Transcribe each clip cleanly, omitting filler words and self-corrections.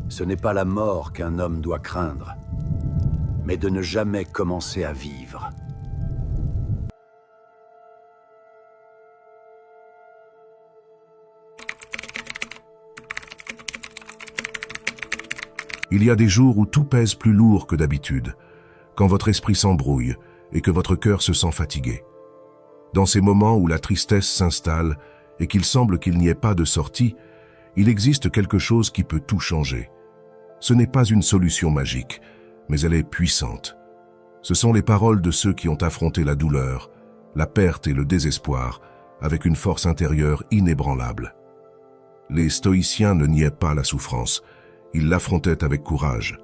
Ce n'est pas la mort qu'un homme doit craindre, mais de ne jamais commencer à vivre. Il y a des jours où tout pèse plus lourd que d'habitude, quand votre esprit s'embrouille et que votre cœur se sent fatigué. Dans ces moments où la tristesse s'installe et qu'il semble qu'il n'y ait pas de sortie, il existe quelque chose qui peut tout changer. Ce n'est pas une solution magique, mais elle est puissante. Ce sont les paroles de ceux qui ont affronté la douleur, la perte et le désespoir avec une force intérieure inébranlable. Les stoïciens ne niaient pas la souffrance, ils l'affrontaient avec courage.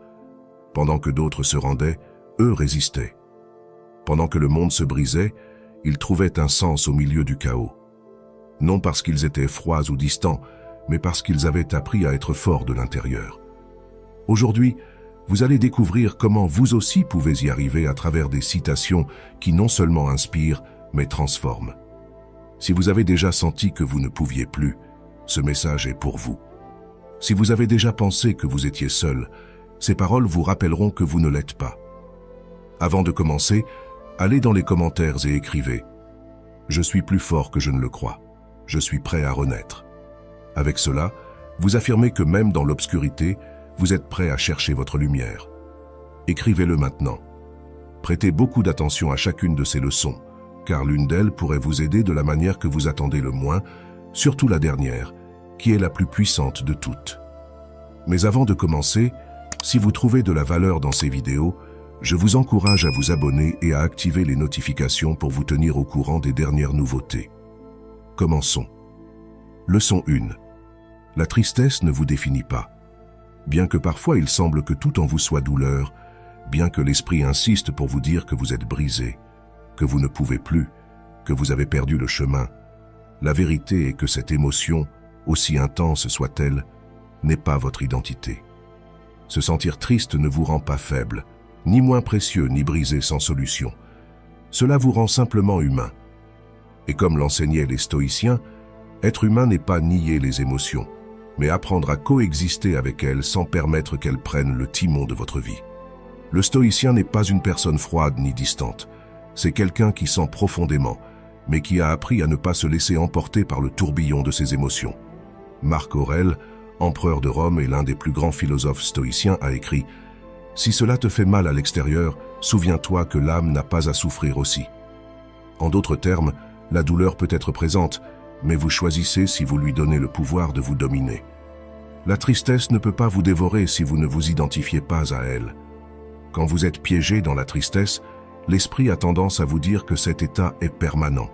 Pendant que d'autres se rendaient, eux résistaient. Pendant que le monde se brisait, ils trouvaient un sens au milieu du chaos. Non parce qu'ils étaient froids ou distants, mais parce qu'ils avaient appris à être forts de l'intérieur. Aujourd'hui, vous allez découvrir comment vous aussi pouvez y arriver à travers des citations qui non seulement inspirent, mais transforment. Si vous avez déjà senti que vous ne pouviez plus, ce message est pour vous. Si vous avez déjà pensé que vous étiez seul, ces paroles vous rappelleront que vous ne l'êtes pas. Avant de commencer, allez dans les commentaires et écrivez « Je suis plus fort que je ne le crois. Je suis prêt à renaître ». Avec cela, vous affirmez que même dans l'obscurité, vous êtes prêt à chercher votre lumière. Écrivez-le maintenant. Prêtez beaucoup d'attention à chacune de ces leçons, car l'une d'elles pourrait vous aider de la manière que vous attendez le moins, surtout la dernière, qui est la plus puissante de toutes. Mais avant de commencer, si vous trouvez de la valeur dans ces vidéos, je vous encourage à vous abonner et à activer les notifications pour vous tenir au courant des dernières nouveautés. Commençons. Leçon 1. La tristesse ne vous définit pas. Bien que parfois il semble que tout en vous soit douleur, bien que l'esprit insiste pour vous dire que vous êtes brisé, que vous ne pouvez plus, que vous avez perdu le chemin, la vérité est que cette émotion, aussi intense soit-elle, n'est pas votre identité. Se sentir triste ne vous rend pas faible, ni moins précieux ni brisé sans solution. Cela vous rend simplement humain. Et comme l'enseignaient les stoïciens, être humain n'est pas nier les émotions, mais apprendre à coexister avec elles sans permettre qu'elles prennent le timon de votre vie. Le stoïcien n'est pas une personne froide ni distante, c'est quelqu'un qui sent profondément, mais qui a appris à ne pas se laisser emporter par le tourbillon de ses émotions. Marc Aurèle, empereur de Rome et l'un des plus grands philosophes stoïciens, a écrit « Si cela te fait mal à l'extérieur, souviens-toi que l'âme n'a pas à souffrir aussi. » En d'autres termes, la douleur peut être présente, mais vous choisissez si vous lui donnez le pouvoir de vous dominer. La tristesse ne peut pas vous dévorer si vous ne vous identifiez pas à elle. Quand vous êtes piégé dans la tristesse, l'esprit a tendance à vous dire que cet état est permanent,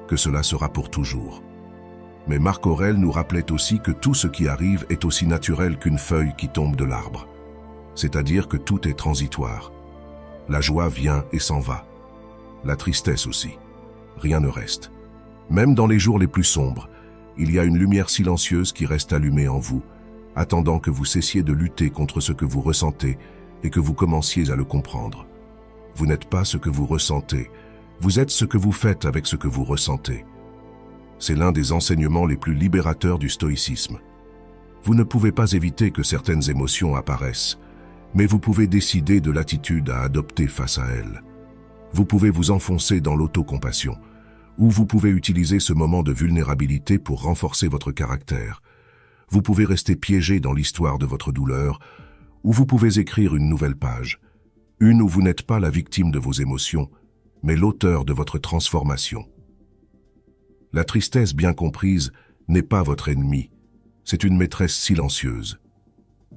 que cela sera pour toujours. Mais Marc Aurèle nous rappelait aussi que tout ce qui arrive est aussi naturel qu'une feuille qui tombe de l'arbre. C'est-à-dire que tout est transitoire. La joie vient et s'en va. La tristesse aussi. Rien ne reste. Même dans les jours les plus sombres, il y a une lumière silencieuse qui reste allumée en vous, attendant que vous cessiez de lutter contre ce que vous ressentez et que vous commenciez à le comprendre. Vous n'êtes pas ce que vous ressentez, vous êtes ce que vous faites avec ce que vous ressentez. C'est l'un des enseignements les plus libérateurs du stoïcisme. Vous ne pouvez pas éviter que certaines émotions apparaissent, mais vous pouvez décider de l'attitude à adopter face à elles. Vous pouvez vous enfoncer dans l'autocompassion, ou vous pouvez utiliser ce moment de vulnérabilité pour renforcer votre caractère. Vous pouvez rester piégé dans l'histoire de votre douleur, ou vous pouvez écrire une nouvelle page, une où vous n'êtes pas la victime de vos émotions, mais l'auteur de votre transformation. La tristesse bien comprise n'est pas votre ennemi, c'est une maîtresse silencieuse.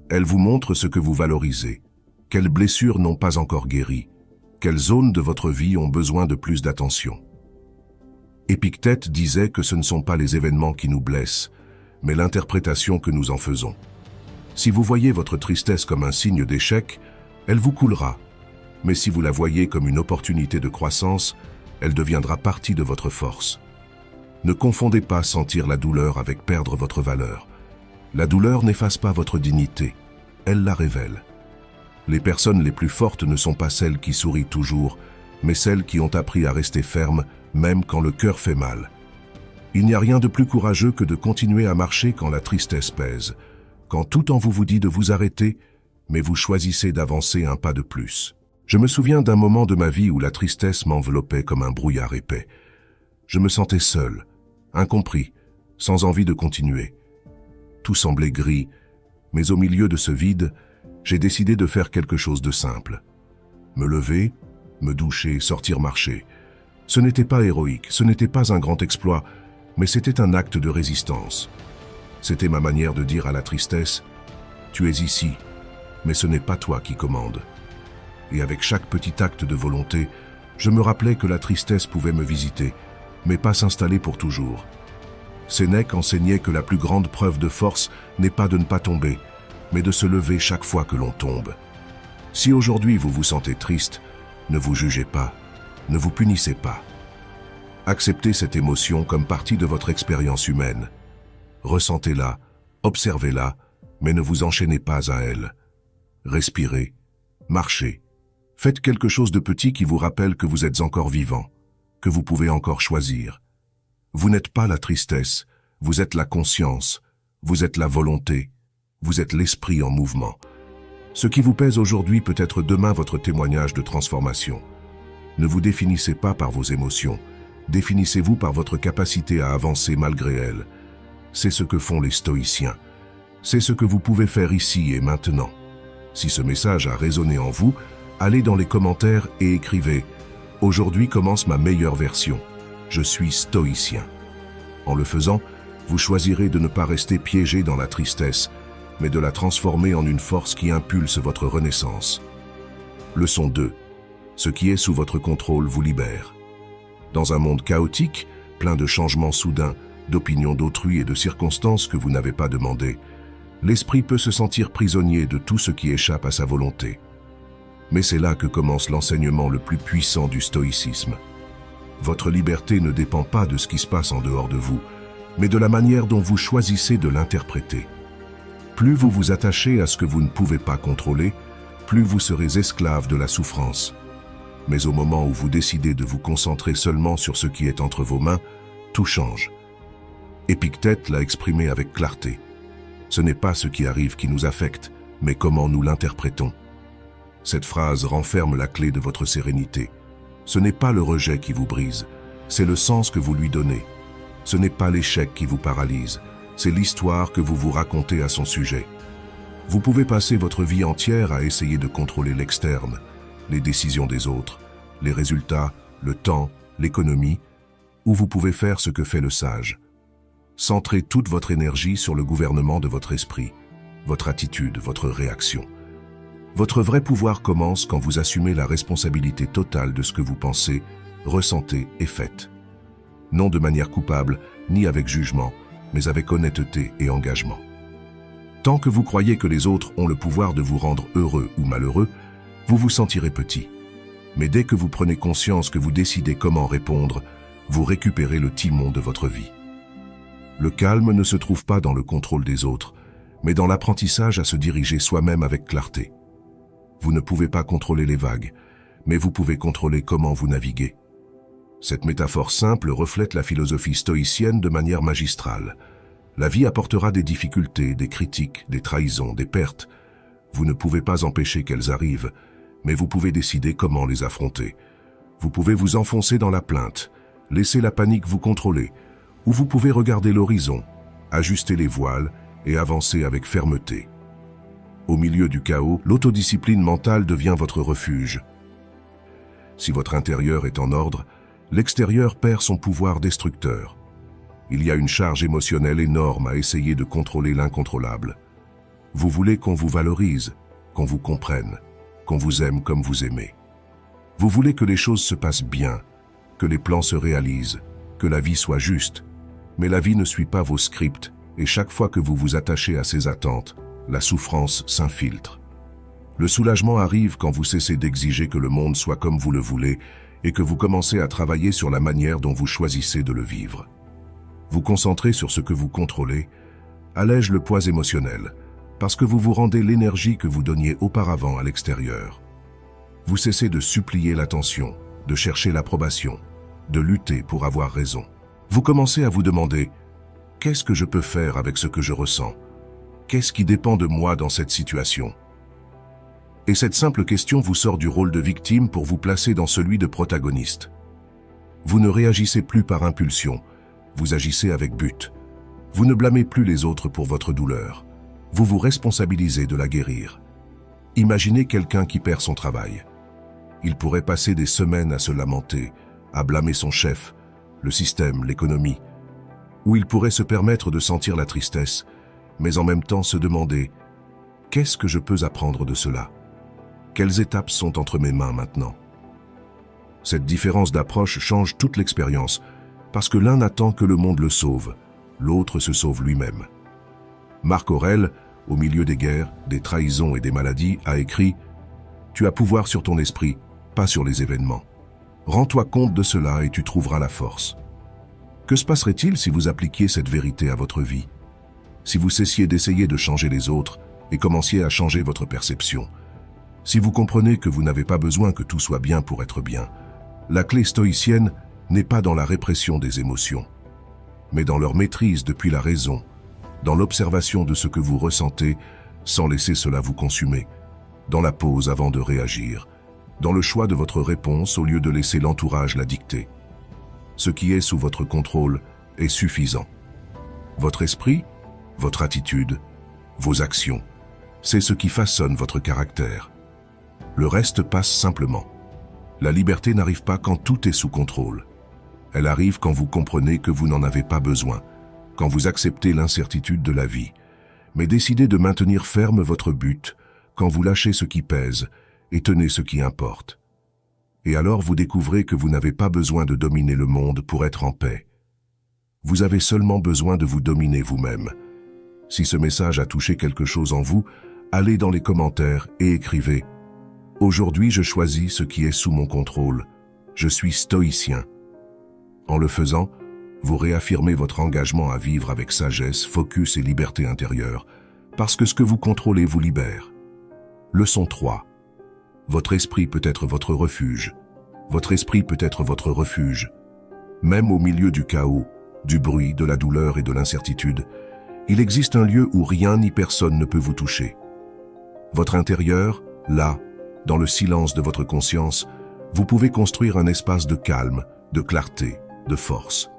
Elle vous montre ce que vous valorisez, quelles blessures n'ont pas encore guéri, quelles zones de votre vie ont besoin de plus d'attention. Épictète disait que ce ne sont pas les événements qui nous blessent, mais l'interprétation que nous en faisons. Si vous voyez votre tristesse comme un signe d'échec, elle vous coulera. Mais si vous la voyez comme une opportunité de croissance, elle deviendra partie de votre force. Ne confondez pas sentir la douleur avec perdre votre valeur. La douleur n'efface pas votre dignité, elle la révèle. Les personnes les plus fortes ne sont pas celles qui sourient toujours, mais celles qui ont appris à rester fermes, même quand le cœur fait mal. Il n'y a rien de plus courageux que de continuer à marcher quand la tristesse pèse, quand tout en vous dit de vous arrêter, mais vous choisissez d'avancer un pas de plus. Je me souviens d'un moment de ma vie où la tristesse m'enveloppait comme un brouillard épais. Je me sentais seul, incompris, sans envie de continuer. Tout semblait gris, mais au milieu de ce vide, j'ai décidé de faire quelque chose de simple. Me lever, me doucher, sortir marcher. Ce n'était pas héroïque, ce n'était pas un grand exploit, mais c'était un acte de résistance. C'était ma manière de dire à la tristesse, « Tu es ici, mais ce n'est pas toi qui commandes. » Et avec chaque petit acte de volonté, je me rappelais que la tristesse pouvait me visiter, mais pas s'installer pour toujours. Sénèque enseignait que la plus grande preuve de force n'est pas de ne pas tomber, mais de se lever chaque fois que l'on tombe. Si aujourd'hui vous vous sentez triste, ne vous jugez pas, ne vous punissez pas. Acceptez cette émotion comme partie de votre expérience humaine. Ressentez-la, observez-la, mais ne vous enchaînez pas à elle. Respirez, marchez. Faites quelque chose de petit qui vous rappelle que vous êtes encore vivant, que vous pouvez encore choisir. Vous n'êtes pas la tristesse, vous êtes la conscience, vous êtes la volonté, vous êtes l'esprit en mouvement. Ce qui vous pèse aujourd'hui peut être demain votre témoignage de transformation. Ne vous définissez pas par vos émotions, définissez-vous par votre capacité à avancer malgré elles. C'est ce que font les stoïciens. C'est ce que vous pouvez faire ici et maintenant. Si ce message a résonné en vous, allez dans les commentaires et écrivez « Aujourd'hui commence ma meilleure version. Je suis stoïcien ». En le faisant, vous choisirez de ne pas rester piégé dans la tristesse, mais de la transformer en une force qui impulse votre renaissance. Leçon 2. Ce qui est sous votre contrôle vous libère. Dans un monde chaotique, plein de changements soudains, d'opinions d'autrui et de circonstances que vous n'avez pas demandées, l'esprit peut se sentir prisonnier de tout ce qui échappe à sa volonté. Mais c'est là que commence l'enseignement le plus puissant du stoïcisme. Votre liberté ne dépend pas de ce qui se passe en dehors de vous, mais de la manière dont vous choisissez de l'interpréter. Plus vous vous attachez à ce que vous ne pouvez pas contrôler, plus vous serez esclave de la souffrance. Mais au moment où vous décidez de vous concentrer seulement sur ce qui est entre vos mains, tout change. Épictète l'a exprimé avec clarté. Ce n'est pas ce qui arrive qui nous affecte, mais comment nous l'interprétons. Cette phrase renferme la clé de votre sérénité. Ce n'est pas le rejet qui vous brise, c'est le sens que vous lui donnez. Ce n'est pas l'échec qui vous paralyse, c'est l'histoire que vous vous racontez à son sujet. Vous pouvez passer votre vie entière à essayer de contrôler l'externe, les décisions des autres, les résultats, le temps, l'économie, ou vous pouvez faire ce que fait le sage. Centrez toute votre énergie sur le gouvernement de votre esprit, votre attitude, votre réaction. Votre vrai pouvoir commence quand vous assumez la responsabilité totale de ce que vous pensez, ressentez et faites. Non de manière coupable, ni avec jugement, mais avec honnêteté et engagement. Tant que vous croyez que les autres ont le pouvoir de vous rendre heureux ou malheureux, vous vous sentirez petit. Mais dès que vous prenez conscience que vous décidez comment répondre, vous récupérez le timon de votre vie. Le calme ne se trouve pas dans le contrôle des autres, mais dans l'apprentissage à se diriger soi-même avec clarté. Vous ne pouvez pas contrôler les vagues, mais vous pouvez contrôler comment vous naviguez. Cette métaphore simple reflète la philosophie stoïcienne de manière magistrale. La vie apportera des difficultés, des critiques, des trahisons, des pertes. Vous ne pouvez pas empêcher qu'elles arrivent, mais vous pouvez décider comment les affronter. Vous pouvez vous enfoncer dans la plainte, laisser la panique vous contrôler, ou vous pouvez regarder l'horizon, ajuster les voiles et avancer avec fermeté. Au milieu du chaos, l'autodiscipline mentale devient votre refuge. Si votre intérieur est en ordre, l'extérieur perd son pouvoir destructeur. Il y a une charge émotionnelle énorme à essayer de contrôler l'incontrôlable. Vous voulez qu'on vous valorise, qu'on vous comprenne, qu'on vous aime comme vous aimez. Vous voulez que les choses se passent bien, que les plans se réalisent, que la vie soit juste. Mais la vie ne suit pas vos scripts, et chaque fois que vous vous attachez à ces attentes, la souffrance s'infiltre. Le soulagement arrive quand vous cessez d'exiger que le monde soit comme vous le voulez et que vous commencez à travailler sur la manière dont vous choisissez de le vivre. Vous concentrez sur ce que vous contrôlez, allège le poids émotionnel, parce que vous vous rendez l'énergie que vous donniez auparavant à l'extérieur. Vous cessez de supplier l'attention, de chercher l'approbation, de lutter pour avoir raison. Vous commencez à vous demander « Qu'est-ce que je peux faire avec ce que je ressens ?» Qu'est-ce qui dépend de moi dans cette situation? Et cette simple question vous sort du rôle de victime pour vous placer dans celui de protagoniste. Vous ne réagissez plus par impulsion, vous agissez avec but. Vous ne blâmez plus les autres pour votre douleur. Vous vous responsabilisez de la guérir. Imaginez quelqu'un qui perd son travail. Il pourrait passer des semaines à se lamenter, à blâmer son chef, le système, l'économie. Ou il pourrait se permettre de sentir la tristesse, mais en même temps se demander « Qu'est-ce que je peux apprendre de cela? Quelles étapes sont entre mes mains maintenant ?» Cette différence d'approche change toute l'expérience, parce que l'un attend que le monde le sauve, l'autre se sauve lui-même. Marc Aurèle, au milieu des guerres, des trahisons et des maladies, a écrit « Tu as pouvoir sur ton esprit, pas sur les événements. Rends-toi compte de cela et tu trouveras la force. » Que se passerait-il si vous appliquiez cette vérité à votre vie? Si vous cessiez d'essayer de changer les autres et commenciez à changer votre perception? Si vous comprenez que vous n'avez pas besoin que tout soit bien pour être bien, la clé stoïcienne n'est pas dans la répression des émotions, mais dans leur maîtrise depuis la raison, dans l'observation de ce que vous ressentez sans laisser cela vous consumer, dans la pause avant de réagir, dans le choix de votre réponse au lieu de laisser l'entourage la dicter. Ce qui est sous votre contrôle est suffisant. Votre esprit, votre attitude, vos actions, c'est ce qui façonne votre caractère. Le reste passe simplement. La liberté n'arrive pas quand tout est sous contrôle. Elle arrive quand vous comprenez que vous n'en avez pas besoin, quand vous acceptez l'incertitude de la vie, mais décidez de maintenir ferme votre but, quand vous lâchez ce qui pèse et tenez ce qui importe. Et alors vous découvrez que vous n'avez pas besoin de dominer le monde pour être en paix. Vous avez seulement besoin de vous dominer vous-même. Si ce message a touché quelque chose en vous, allez dans les commentaires et écrivez « Aujourd'hui je choisis ce qui est sous mon contrôle. Je suis stoïcien. » En le faisant, vous réaffirmez votre engagement à vivre avec sagesse, focus et liberté intérieure, parce que ce que vous contrôlez vous libère. Leçon 3. Votre esprit peut être votre refuge. Votre esprit peut être votre refuge. Même au milieu du chaos, du bruit, de la douleur et de l'incertitude, il existe un lieu où rien ni personne ne peut vous toucher. Votre intérieur, là, dans le silence de votre conscience, vous pouvez construire un espace de calme, de clarté, de force.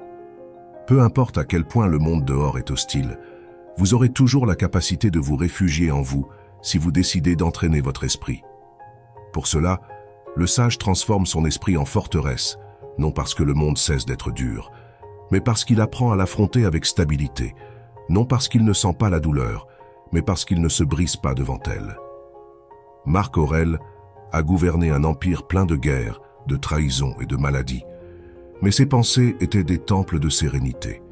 Peu importe à quel point le monde dehors est hostile, vous aurez toujours la capacité de vous réfugier en vous si vous décidez d'entraîner votre esprit. Pour cela, le sage transforme son esprit en forteresse, non parce que le monde cesse d'être dur, mais parce qu'il apprend à l'affronter avec stabilité, non parce qu'il ne sent pas la douleur, mais parce qu'il ne se brise pas devant elle. Marc Aurèle a gouverné un empire plein de guerres, de trahisons et de maladies, mais ses pensées étaient des temples de sérénité.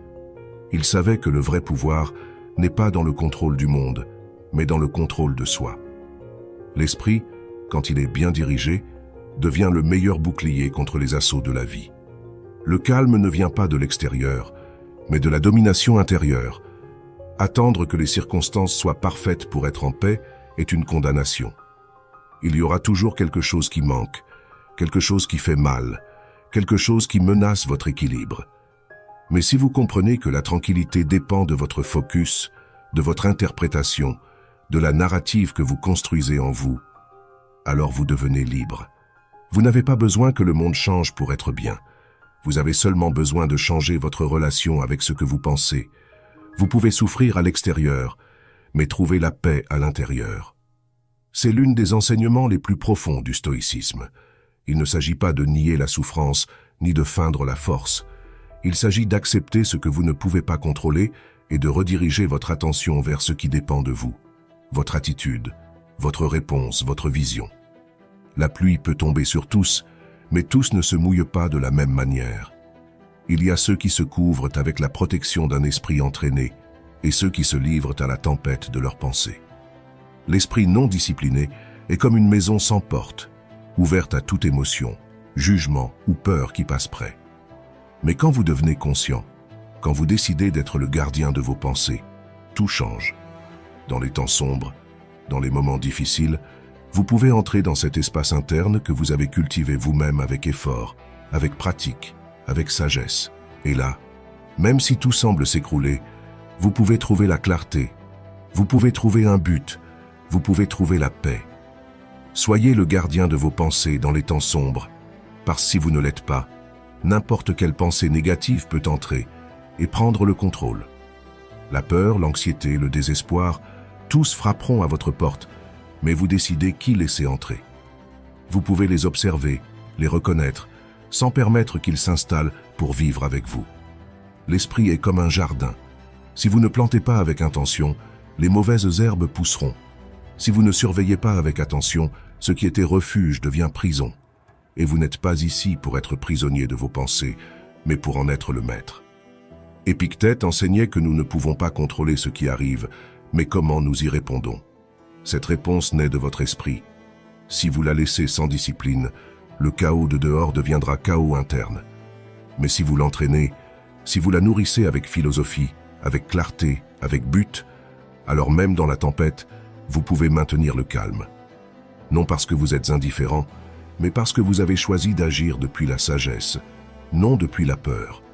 Il savait que le vrai pouvoir n'est pas dans le contrôle du monde, mais dans le contrôle de soi. L'esprit, quand il est bien dirigé, devient le meilleur bouclier contre les assauts de la vie. Le calme ne vient pas de l'extérieur, mais de la domination intérieure. Attendre que les circonstances soient parfaites pour être en paix est une condamnation. Il y aura toujours quelque chose qui manque, quelque chose qui fait mal, quelque chose qui menace votre équilibre. Mais si vous comprenez que la tranquillité dépend de votre focus, de votre interprétation, de la narrative que vous construisez en vous, alors vous devenez libre. Vous n'avez pas besoin que le monde change pour être bien. Vous avez seulement besoin de changer votre relation avec ce que vous pensez. Vous pouvez souffrir à l'extérieur, mais trouver la paix à l'intérieur. C'est l'une des enseignements les plus profonds du stoïcisme. Il ne s'agit pas de nier la souffrance, ni de feindre la force. Il s'agit d'accepter ce que vous ne pouvez pas contrôler et de rediriger votre attention vers ce qui dépend de vous. Votre attitude, votre réponse, votre vision. La pluie peut tomber sur tous, mais tous ne se mouillent pas de la même manière. Il y a ceux qui se couvrent avec la protection d'un esprit entraîné et ceux qui se livrent à la tempête de leurs pensées. L'esprit non discipliné est comme une maison sans porte, ouverte à toute émotion, jugement ou peur qui passe près. Mais quand vous devenez conscient, quand vous décidez d'être le gardien de vos pensées, tout change. Dans les temps sombres, dans les moments difficiles, vous pouvez entrer dans cet espace interne que vous avez cultivé vous-même avec effort, avec pratique, avec sagesse. Et là, même si tout semble s'écrouler, vous pouvez trouver la clarté. Vous pouvez trouver un but, vous pouvez trouver la paix. Soyez le gardien de vos pensées dans les temps sombres, parce que si vous ne l'êtes pas, n'importe quelle pensée négative peut entrer et prendre le contrôle. La peur, l'anxiété, le désespoir, tous frapperont à votre porte, mais vous décidez qui laisser entrer. Vous pouvez les observer, les reconnaître, sans permettre qu'ils s'installent pour vivre avec vous. L'esprit est comme un jardin. Si vous ne plantez pas avec intention, les mauvaises herbes pousseront. Si vous ne surveillez pas avec attention, ce qui était refuge devient prison. Et vous n'êtes pas ici pour être prisonnier de vos pensées, mais pour en être le maître. Épictète enseignait que nous ne pouvons pas contrôler ce qui arrive, mais comment nous y répondons. Cette réponse naît de votre esprit. Si vous la laissez sans discipline, le chaos de dehors deviendra chaos interne. Mais si vous l'entraînez, si vous la nourrissez avec philosophie, avec clarté, avec but, alors même dans la tempête, vous pouvez maintenir le calme. Non parce que vous êtes indifférent, mais parce que vous avez choisi d'agir depuis la sagesse, non depuis la peur.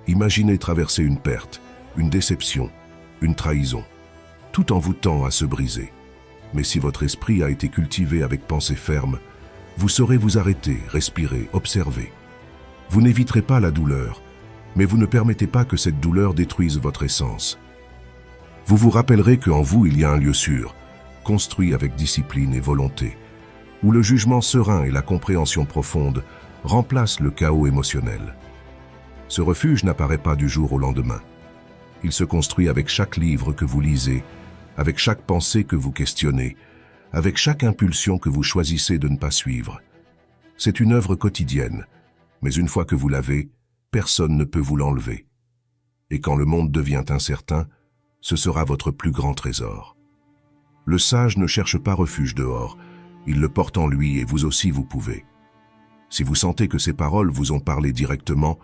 Imaginez traverser une perte, une déception, une trahison. Tout en vous tend à se briser. Mais si votre esprit a été cultivé avec pensée ferme, vous saurez vous arrêter, respirer, observer. Vous n'éviterez pas la douleur, mais vous ne permettez pas que cette douleur détruise votre essence. Vous vous rappellerez qu'en vous il y a un lieu sûr, construit avec discipline et volonté, où le jugement serein et la compréhension profonde remplacent le chaos émotionnel. Ce refuge n'apparaît pas du jour au lendemain. Il se construit avec chaque livre que vous lisez, avec chaque pensée que vous questionnez, avec chaque impulsion que vous choisissez de ne pas suivre. C'est une œuvre quotidienne, mais une fois que vous l'avez, personne ne peut vous l'enlever. Et quand le monde devient incertain, ce sera votre plus grand trésor. Le sage ne cherche pas refuge dehors, il le porte en lui et vous aussi vous pouvez. Si vous sentez que ces paroles vous ont parlé directement,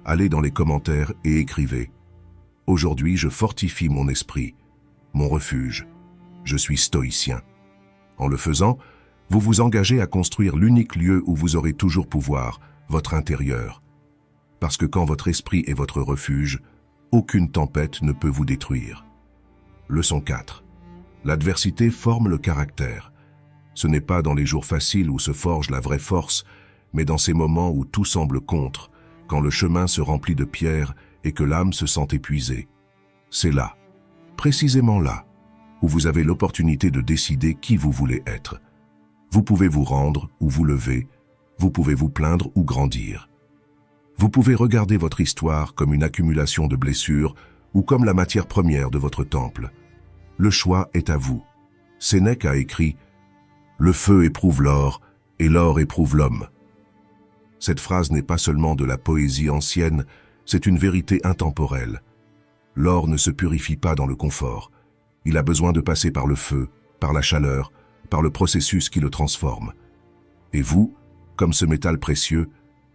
allez dans les commentaires et écrivez « Aujourd'hui, je fortifie mon esprit, mon refuge. Je suis stoïcien. » En le faisant, vous vous engagez à construire l'unique lieu où vous aurez toujours pouvoir, votre intérieur. Parce que quand votre esprit est votre refuge, aucune tempête ne peut vous détruire. Leçon 4. L'adversité forme le caractère. Ce n'est pas dans les jours faciles où se forge la vraie force, mais dans ces moments où tout semble contre, quand le chemin se remplit de pierres et que l'âme se sent épuisée. C'est là, précisément là, où vous avez l'opportunité de décider qui vous voulez être. Vous pouvez vous rendre ou vous lever, vous pouvez vous plaindre ou grandir. Vous pouvez regarder votre histoire comme une accumulation de blessures ou comme la matière première de votre temple. Le choix est à vous. Sénèque a écrit « Le feu éprouve l'or et l'or éprouve l'homme ». Cette phrase n'est pas seulement de la poésie ancienne, c'est une vérité intemporelle. L'or ne se purifie pas dans le confort. Il a besoin de passer par le feu, par la chaleur, par le processus qui le transforme. Et vous, comme ce métal précieux,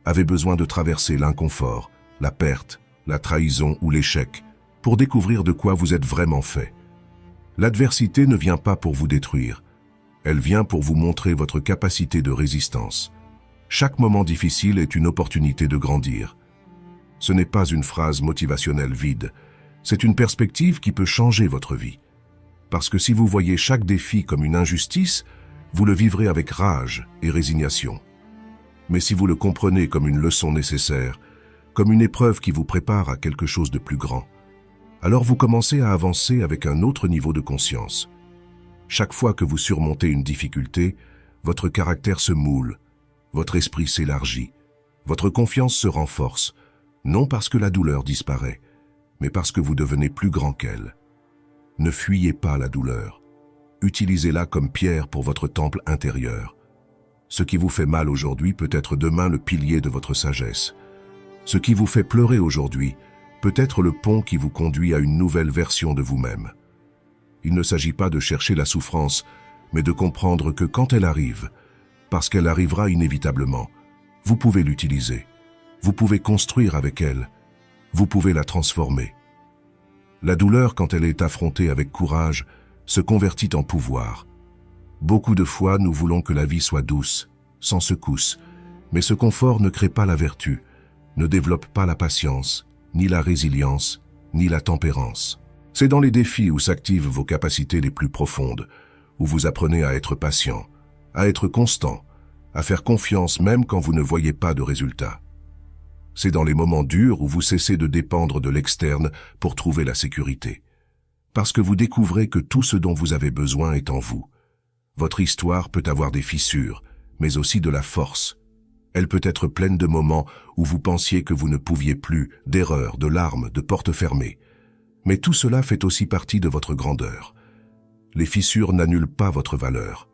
avez besoin de traverser l'inconfort, la perte, la trahison ou l'échec, pour découvrir de quoi vous êtes vraiment fait. L'adversité ne vient pas pour vous détruire. Elle vient pour vous montrer votre capacité de résistance. Chaque moment difficile est une opportunité de grandir. Ce n'est pas une phrase motivationnelle vide, c'est une perspective qui peut changer votre vie. Parce que si vous voyez chaque défi comme une injustice, vous le vivrez avec rage et résignation. Mais si vous le comprenez comme une leçon nécessaire, comme une épreuve qui vous prépare à quelque chose de plus grand, alors vous commencez à avancer avec un autre niveau de conscience. Chaque fois que vous surmontez une difficulté, votre caractère se moule, votre esprit s'élargit, votre confiance se renforce, non parce que la douleur disparaît, mais parce que vous devenez plus grand qu'elle. Ne fuyez pas la douleur. Utilisez-la comme pierre pour votre temple intérieur. Ce qui vous fait mal aujourd'hui peut être demain le pilier de votre sagesse. Ce qui vous fait pleurer aujourd'hui peut être le pont qui vous conduit à une nouvelle version de vous-même. Il ne s'agit pas de chercher la souffrance, mais de comprendre que quand elle arrive, parce qu'elle arrivera inévitablement, vous pouvez l'utiliser, vous pouvez construire avec elle, vous pouvez la transformer. La douleur, quand elle est affrontée avec courage, se convertit en pouvoir. Beaucoup de fois, nous voulons que la vie soit douce, sans secousse, mais ce confort ne crée pas la vertu, ne développe pas la patience, ni la résilience, ni la tempérance. C'est dans les défis où s'activent vos capacités les plus profondes, où vous apprenez à être patient, à être constant, à faire confiance même quand vous ne voyez pas de résultats. C'est dans les moments durs où vous cessez de dépendre de l'externe pour trouver la sécurité. Parce que vous découvrez que tout ce dont vous avez besoin est en vous. Votre histoire peut avoir des fissures, mais aussi de la force. Elle peut être pleine de moments où vous pensiez que vous ne pouviez plus, d'erreurs, de larmes, de portes fermées. Mais tout cela fait aussi partie de votre grandeur. Les fissures n'annulent pas votre valeur.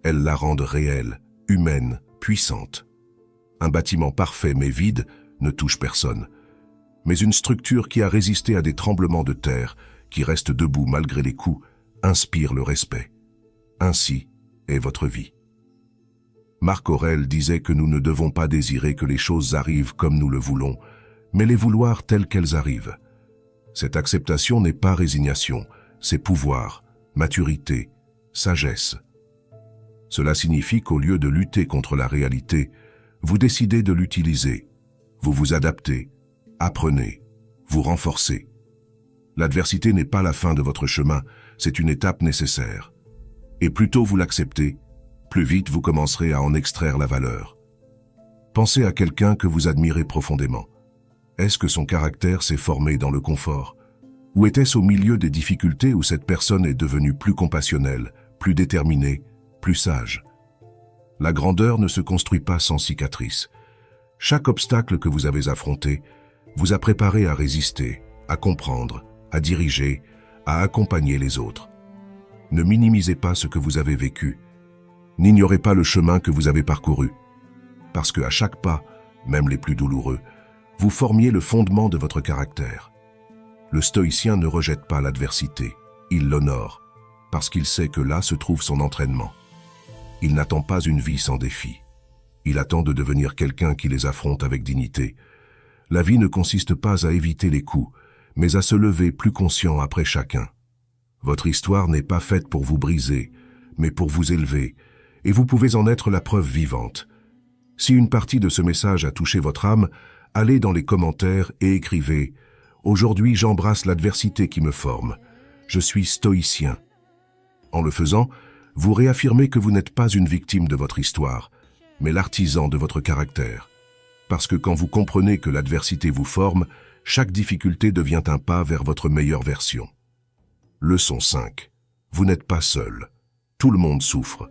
Elles la rendent réelle, humaine, puissante. Un bâtiment parfait mais vide ne touche personne. Mais une structure qui a résisté à des tremblements de terre, qui reste debout malgré les coups, inspire le respect. Ainsi est votre vie. Marc Aurèle disait que nous ne devons pas désirer que les choses arrivent comme nous le voulons, mais les vouloir telles qu'elles arrivent. Cette acceptation n'est pas résignation, c'est pouvoir, maturité, sagesse. Cela signifie qu'au lieu de lutter contre la réalité, vous décidez de l'utiliser. Vous vous adaptez, apprenez, vous renforcez. L'adversité n'est pas la fin de votre chemin, c'est une étape nécessaire. Et plus tôt vous l'acceptez, plus vite vous commencerez à en extraire la valeur. Pensez à quelqu'un que vous admirez profondément. Est-ce que son caractère s'est formé dans le confort? Ou était-ce au milieu des difficultés où cette personne est devenue plus compassionnelle, plus déterminée, plus sage? La grandeur ne se construit pas sans cicatrices. Chaque obstacle que vous avez affronté vous a préparé à résister, à comprendre, à diriger, à accompagner les autres. Ne minimisez pas ce que vous avez vécu. N'ignorez pas le chemin que vous avez parcouru. Parce qu'à chaque pas, même les plus douloureux, vous formiez le fondement de votre caractère. Le stoïcien ne rejette pas l'adversité, il l'honore, parce qu'il sait que là se trouve son entraînement. Il n'attend pas une vie sans défis. Il attend de devenir quelqu'un qui les affronte avec dignité. La vie ne consiste pas à éviter les coups, mais à se lever plus conscient après chacun. Votre histoire n'est pas faite pour vous briser, mais pour vous élever, et vous pouvez en être la preuve vivante. Si une partie de ce message a touché votre âme, allez dans les commentaires et écrivez « Aujourd'hui, j'embrasse l'adversité qui me forme. Je suis stoïcien. » En le faisant, vous réaffirmez que vous n'êtes pas une victime de votre histoire, mais l'artisan de votre caractère. Parce que quand vous comprenez que l'adversité vous forme, chaque difficulté devient un pas vers votre meilleure version. Leçon 5. Vous n'êtes pas seul. Tout le monde souffre.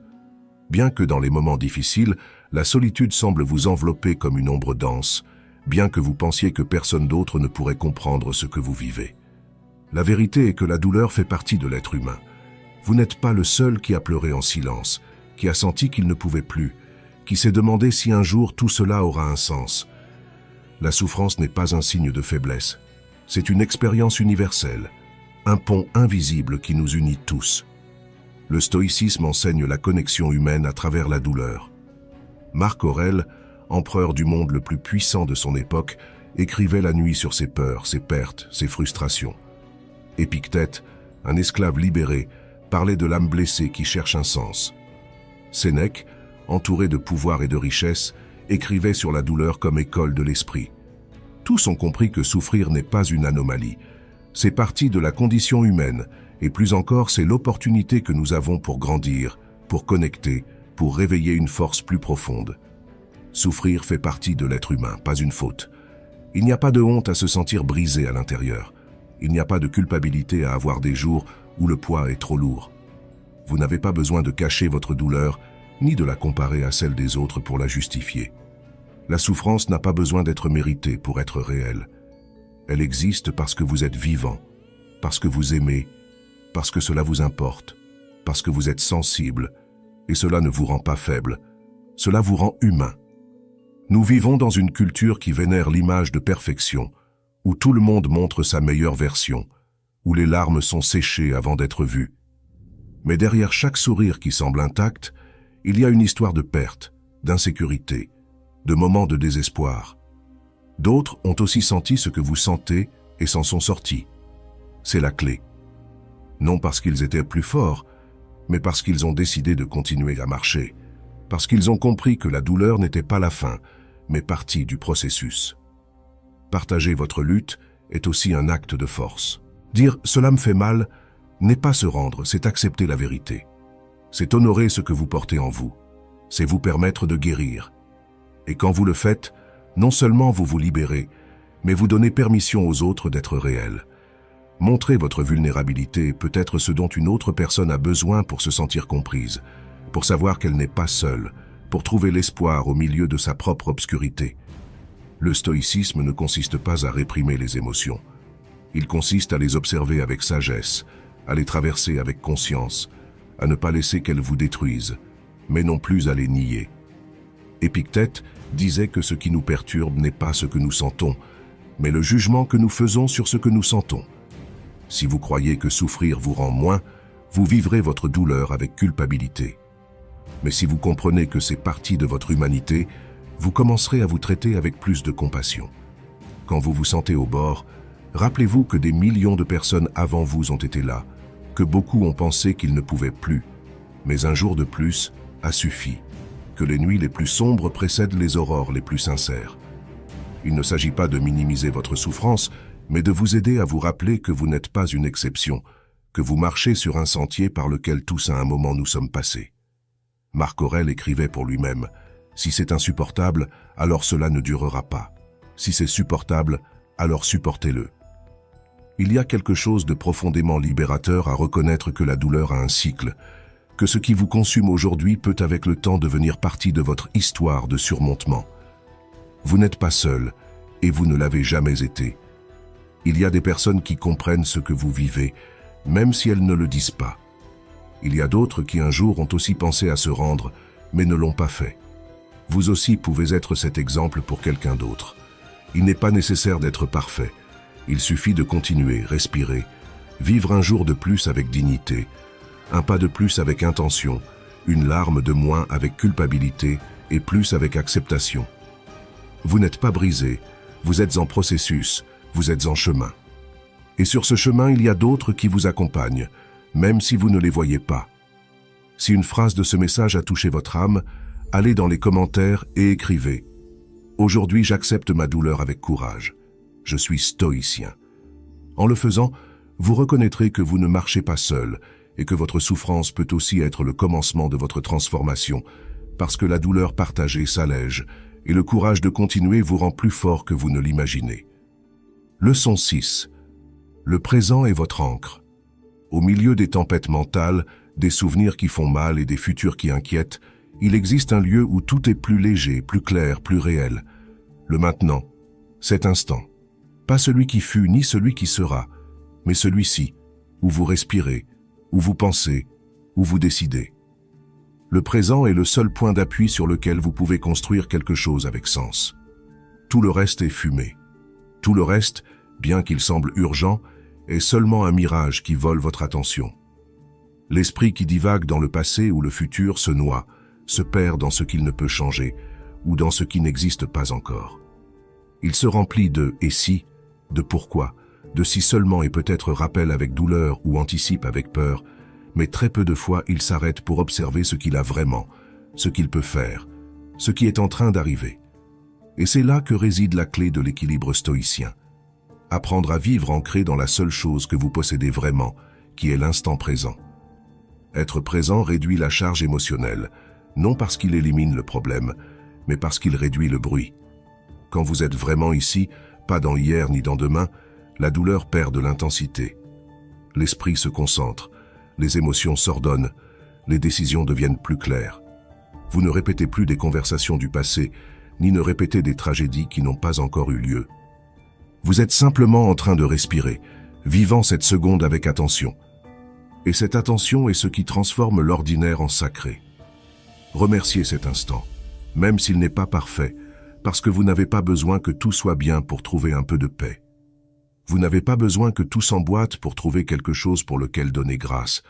Bien que dans les moments difficiles, la solitude semble vous envelopper comme une ombre dense, bien que vous pensiez que personne d'autre ne pourrait comprendre ce que vous vivez. La vérité est que la douleur fait partie de l'être humain. Vous n'êtes pas le seul qui a pleuré en silence, qui a senti qu'il ne pouvait plus, qui s'est demandé si un jour tout cela aura un sens. La souffrance n'est pas un signe de faiblesse. C'est une expérience universelle, un pont invisible qui nous unit tous. Le stoïcisme enseigne la connexion humaine à travers la douleur. Marc Aurèle, empereur du monde le plus puissant de son époque, écrivait la nuit sur ses peurs, ses pertes, ses frustrations. Épictète, un esclave libéré, parlait de l'âme blessée qui cherche un sens. Sénèque, entouré de pouvoir et de richesse, écrivait sur la douleur comme école de l'esprit. Tous ont compris que souffrir n'est pas une anomalie. C'est partie de la condition humaine, et plus encore, c'est l'opportunité que nous avons pour grandir, pour connecter, pour réveiller une force plus profonde. Souffrir fait partie de l'être humain, pas une faute. Il n'y a pas de honte à se sentir brisé à l'intérieur. Il n'y a pas de culpabilité à avoir des jours où le poids est trop lourd. Vous n'avez pas besoin de cacher votre douleur, ni de la comparer à celle des autres pour la justifier. La souffrance n'a pas besoin d'être méritée pour être réelle. Elle existe parce que vous êtes vivant, parce que vous aimez, parce que cela vous importe, parce que vous êtes sensible, et cela ne vous rend pas faible, cela vous rend humain. Nous vivons dans une culture qui vénère l'image de perfection, où tout le monde montre sa meilleure version, où les larmes sont séchées avant d'être vues. Mais derrière chaque sourire qui semble intact, il y a une histoire de perte, d'insécurité, de moments de désespoir. D'autres ont aussi senti ce que vous sentez et s'en sont sortis. C'est la clé. Non parce qu'ils étaient plus forts, mais parce qu'ils ont décidé de continuer à marcher, parce qu'ils ont compris que la douleur n'était pas la fin, mais partie du processus. Partager votre lutte est aussi un acte de force. Dire « cela me fait mal » n'est pas se rendre, c'est accepter la vérité. C'est honorer ce que vous portez en vous. C'est vous permettre de guérir. Et quand vous le faites, non seulement vous vous libérez, mais vous donnez permission aux autres d'être réels. Montrer votre vulnérabilité peut être ce dont une autre personne a besoin pour se sentir comprise, pour savoir qu'elle n'est pas seule, pour trouver l'espoir au milieu de sa propre obscurité. Le stoïcisme ne consiste pas à réprimer les émotions. Il consiste à les observer avec sagesse, à les traverser avec conscience, à ne pas laisser qu'elles vous détruisent, mais non plus à les nier. Épictète disait que ce qui nous perturbe n'est pas ce que nous sentons, mais le jugement que nous faisons sur ce que nous sentons. Si vous croyez que souffrir vous rend moins, vous vivrez votre douleur avec culpabilité. Mais si vous comprenez que c'est partie de votre humanité, vous commencerez à vous traiter avec plus de compassion. Quand vous vous sentez au bord, rappelez-vous que des millions de personnes avant vous ont été là, que beaucoup ont pensé qu'ils ne pouvaient plus. Mais un jour de plus a suffi, que les nuits les plus sombres précèdent les aurores les plus sincères. Il ne s'agit pas de minimiser votre souffrance, mais de vous aider à vous rappeler que vous n'êtes pas une exception, que vous marchez sur un sentier par lequel tous à un moment nous sommes passés. Marc Aurèle écrivait pour lui-même « Si c'est insupportable, alors cela ne durera pas. Si c'est supportable, alors supportez-le. » Il y a quelque chose de profondément libérateur à reconnaître que la douleur a un cycle, que ce qui vous consume aujourd'hui peut avec le temps devenir partie de votre histoire de surmontement. Vous n'êtes pas seul, et vous ne l'avez jamais été. Il y a des personnes qui comprennent ce que vous vivez, même si elles ne le disent pas. Il y a d'autres qui un jour ont aussi pensé à se rendre, mais ne l'ont pas fait. Vous aussi pouvez être cet exemple pour quelqu'un d'autre. Il n'est pas nécessaire d'être parfait. Il suffit de continuer, respirer, vivre un jour de plus avec dignité, un pas de plus avec intention, une larme de moins avec culpabilité et plus avec acceptation. Vous n'êtes pas brisé, vous êtes en processus, vous êtes en chemin. Et sur ce chemin, il y a d'autres qui vous accompagnent, même si vous ne les voyez pas. Si une phrase de ce message a touché votre âme, allez dans les commentaires et écrivez « Aujourd'hui, j'accepte ma douleur avec courage. Je suis stoïcien. » En le faisant, vous reconnaîtrez que vous ne marchez pas seul et que votre souffrance peut aussi être le commencement de votre transformation, parce que la douleur partagée s'allège et le courage de continuer vous rend plus fort que vous ne l'imaginez. Leçon 6. Le présent est votre ancre. Au milieu des tempêtes mentales, des souvenirs qui font mal et des futurs qui inquiètent, il existe un lieu où tout est plus léger, plus clair, plus réel. Le maintenant, cet instant. Pas celui qui fut ni celui qui sera, mais celui-ci, où vous respirez, où vous pensez, où vous décidez. Le présent est le seul point d'appui sur lequel vous pouvez construire quelque chose avec sens. Tout le reste est fumée. Tout le reste, bien qu'il semble urgent, est seulement un mirage qui vole votre attention. L'esprit qui divague dans le passé ou le futur se noie, se perd dans ce qu'il ne peut changer ou dans ce qui n'existe pas encore. Il se remplit de « et si », de « pourquoi », de « si seulement » et peut-être rappelle avec douleur ou anticipe avec peur, mais très peu de fois il s'arrête pour observer ce qu'il a vraiment, ce qu'il peut faire, ce qui est en train d'arriver. Et c'est là que réside la clé de l'équilibre stoïcien. Apprendre à vivre ancré dans la seule chose que vous possédez vraiment, qui est l'instant présent. Être présent réduit la charge émotionnelle, non parce qu'il élimine le problème, mais parce qu'il réduit le bruit. Quand vous êtes vraiment ici, pas dans hier ni dans demain, la douleur perd de l'intensité. L'esprit se concentre, les émotions s'ordonnent, les décisions deviennent plus claires. Vous ne répétez plus des conversations du passé, ni ne répétez des tragédies qui n'ont pas encore eu lieu. Vous êtes simplement en train de respirer, vivant cette seconde avec attention. Et cette attention est ce qui transforme l'ordinaire en sacré. Remerciez cet instant, même s'il n'est pas parfait, parce que vous n'avez pas besoin que tout soit bien pour trouver un peu de paix. Vous n'avez pas besoin que tout s'emboîte pour trouver quelque chose pour lequel donner grâce.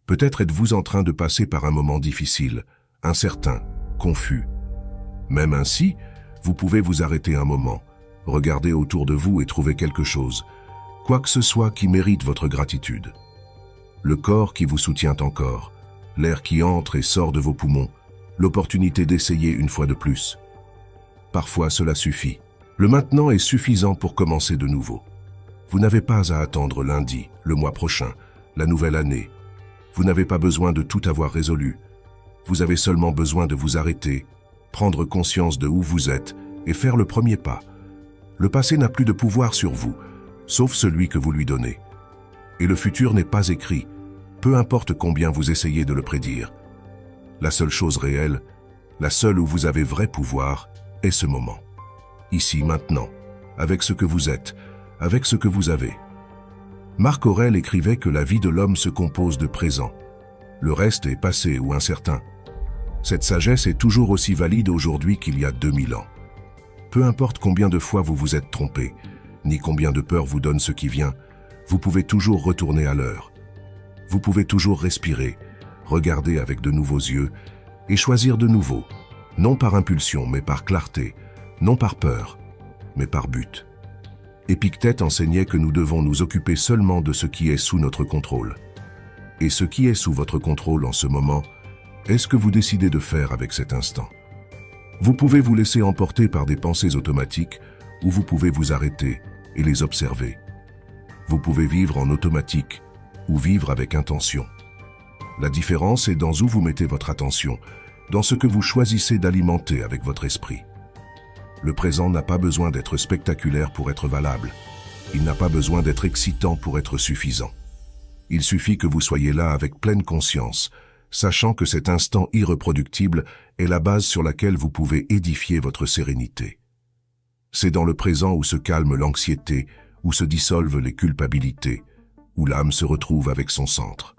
Peut-être êtes-vous en train de passer par un moment difficile, incertain, confus. Même ainsi, vous pouvez vous arrêter un moment, regarder autour de vous et trouver quelque chose, quoi que ce soit qui mérite votre gratitude. Le corps qui vous soutient encore, l'air qui entre et sort de vos poumons, l'opportunité d'essayer une fois de plus. Parfois cela suffit. Le maintenant est suffisant pour commencer de nouveau. Vous n'avez pas à attendre lundi, le mois prochain, la nouvelle année. Vous n'avez pas besoin de tout avoir résolu. Vous avez seulement besoin de vous arrêter, prendre conscience de où vous êtes et faire le premier pas. Le passé n'a plus de pouvoir sur vous, sauf celui que vous lui donnez. Et le futur n'est pas écrit, peu importe combien vous essayez de le prédire. La seule chose réelle, la seule où vous avez vrai pouvoir, est ce moment. Ici, maintenant, avec ce que vous êtes, avec ce que vous avez. Marc Aurèle écrivait que la vie de l'homme se compose de présent. Le reste est passé ou incertain. Cette sagesse est toujours aussi valide aujourd'hui qu'il y a 2000 ans. Peu importe combien de fois vous vous êtes trompé, ni combien de peur vous donne ce qui vient, vous pouvez toujours retourner à l'heure. Vous pouvez toujours respirer, regarder avec de nouveaux yeux et choisir de nouveau, non par impulsion mais par clarté, non par peur, mais par but. Épictète enseignait que nous devons nous occuper seulement de ce qui est sous notre contrôle. Et ce qui est sous votre contrôle en ce moment, est ce que vous décidez de faire avec cet instant. Vous pouvez vous laisser emporter par des pensées automatiques ou vous pouvez vous arrêter et les observer. Vous pouvez vivre en automatique ou vivre avec intention. La différence est dans où vous mettez votre attention, dans ce que vous choisissez d'alimenter avec votre esprit. Le présent n'a pas besoin d'être spectaculaire pour être valable. Il n'a pas besoin d'être excitant pour être suffisant. Il suffit que vous soyez là avec pleine conscience, sachant que cet instant irreproductible est la base sur laquelle vous pouvez édifier votre sérénité. C'est dans le présent où se calme l'anxiété, où se dissolvent les culpabilités, où l'âme se retrouve avec son centre.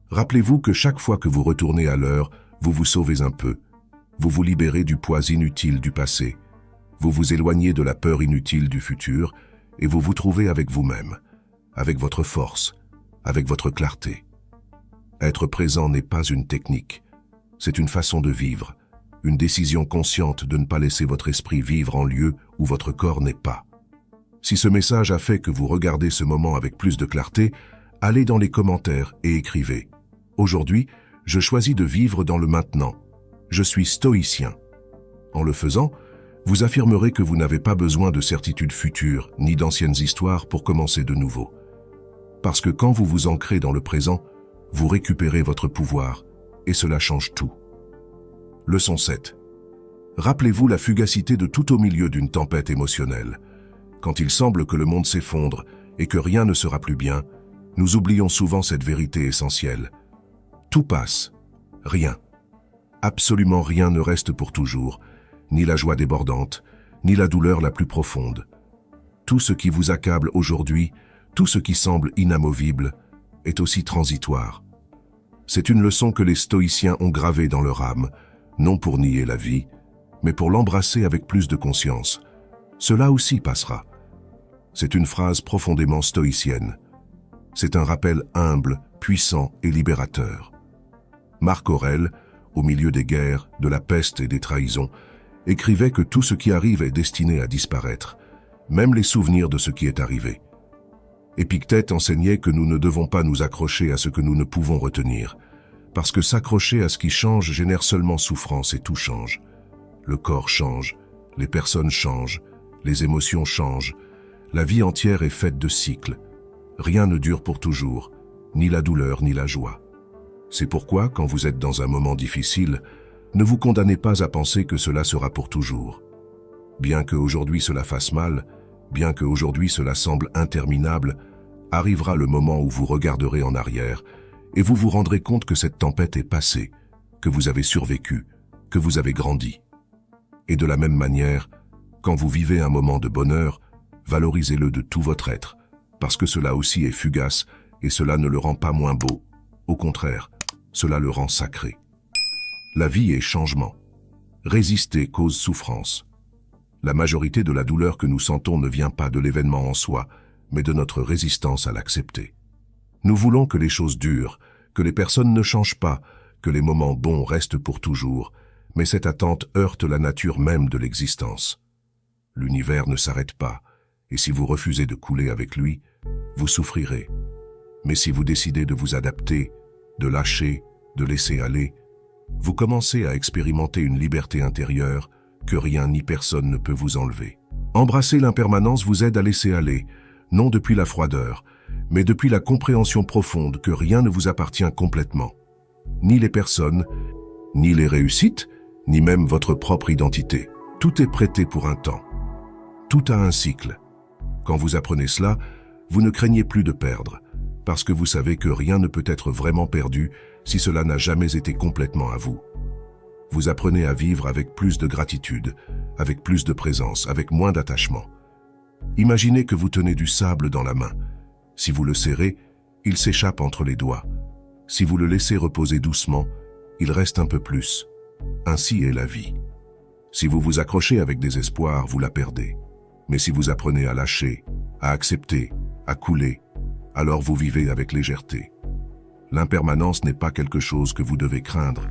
Rappelez-vous que chaque fois que vous retournez à l'heure, vous vous sauvez un peu, vous vous libérez du poids inutile du passé, vous vous éloignez de la peur inutile du futur et vous vous trouvez avec vous-même, avec votre force, avec votre clarté. Être présent n'est pas une technique, c'est une façon de vivre, une décision consciente de ne pas laisser votre esprit vivre en lieu où votre corps n'est pas. Si ce message a fait que vous regardez ce moment avec plus de clarté, allez dans les commentaires et écrivez « Aujourd'hui, je choisis de vivre dans le maintenant. Je suis stoïcien. » En le faisant, vous affirmerez que vous n'avez pas besoin de certitudes futures ni d'anciennes histoires pour commencer de nouveau. Parce que quand vous vous ancrez dans le présent, vous récupérez votre pouvoir et cela change tout. Leçon 7. Rappelez-vous la fugacité de tout au milieu d'une tempête émotionnelle. Quand il semble que le monde s'effondre et que rien ne sera plus bien, nous oublions souvent cette vérité essentielle. Tout passe. Rien. Absolument rien ne reste pour toujours, ni la joie débordante, ni la douleur la plus profonde. Tout ce qui vous accable aujourd'hui, tout ce qui semble inamovible, est aussi transitoire. C'est une leçon que les stoïciens ont gravée dans leur âme, non pour nier la vie, mais pour l'embrasser avec plus de conscience. Cela aussi passera. C'est une phrase profondément stoïcienne. C'est un rappel humble, puissant et libérateur. Marc Aurèle, au milieu des guerres, de la peste et des trahisons, écrivait que tout ce qui arrive est destiné à disparaître, même les souvenirs de ce qui est arrivé. Épictète enseignait que nous ne devons pas nous accrocher à ce que nous ne pouvons retenir, parce que s'accrocher à ce qui change génère seulement souffrance et tout change. Le corps change, les personnes changent, les émotions changent, la vie entière est faite de cycles. Rien ne dure pour toujours, ni la douleur ni la joie. C'est pourquoi, quand vous êtes dans un moment difficile, ne vous condamnez pas à penser que cela sera pour toujours. Bien qu'aujourd'hui cela fasse mal, bien qu'aujourd'hui cela semble interminable, arrivera le moment où vous regarderez en arrière et vous vous rendrez compte que cette tempête est passée, que vous avez survécu, que vous avez grandi. Et de la même manière, quand vous vivez un moment de bonheur, valorisez-le de tout votre être, parce que cela aussi est fugace et cela ne le rend pas moins beau. Au contraire, cela le rend sacré. La vie est changement. Résister cause souffrance. La majorité de la douleur que nous sentons ne vient pas de l'événement en soi, mais de notre résistance à l'accepter. Nous voulons que les choses durent, que les personnes ne changent pas, que les moments bons restent pour toujours, mais cette attente heurte la nature même de l'existence. L'univers ne s'arrête pas, et si vous refusez de couler avec lui, vous souffrirez. Mais si vous décidez de vous adapter, de lâcher, de laisser aller, vous commencez à expérimenter une liberté intérieure que rien ni personne ne peut vous enlever. Embrasser l'impermanence vous aide à laisser aller, non depuis la froideur, mais depuis la compréhension profonde que rien ne vous appartient complètement. Ni les personnes, ni les réussites, ni même votre propre identité. Tout est prêté pour un temps. Tout a un cycle. Quand vous apprenez cela, vous ne craignez plus de perdre, parce que vous savez que rien ne peut être vraiment perdu si cela n'a jamais été complètement à vous. Vous apprenez à vivre avec plus de gratitude, avec plus de présence, avec moins d'attachement. Imaginez que vous tenez du sable dans la main. Si vous le serrez, il s'échappe entre les doigts. Si vous le laissez reposer doucement, il reste un peu plus. Ainsi est la vie. Si vous vous accrochez avec désespoir, vous la perdez. Mais si vous apprenez à lâcher, à accepter, à couler, alors vous vivez avec légèreté. L'impermanence n'est pas quelque chose que vous devez craindre.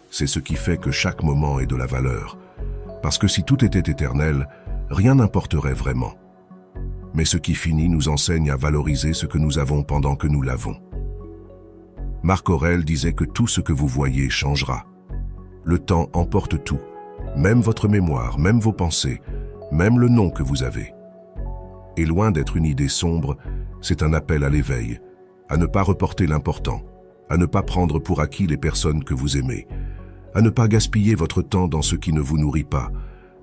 C'est ce qui fait que chaque moment est de la valeur. Parce que si tout était éternel, rien n'importerait vraiment. Mais ce qui finit nous enseigne à valoriser ce que nous avons pendant que nous l'avons. Marc Aurèle disait que tout ce que vous voyez changera. Le temps emporte tout, même votre mémoire, même vos pensées, même le nom que vous avez. Et loin d'être une idée sombre, c'est un appel à l'éveil, à ne pas reporter l'important, à ne pas prendre pour acquis les personnes que vous aimez, à ne pas gaspiller votre temps dans ce qui ne vous nourrit pas,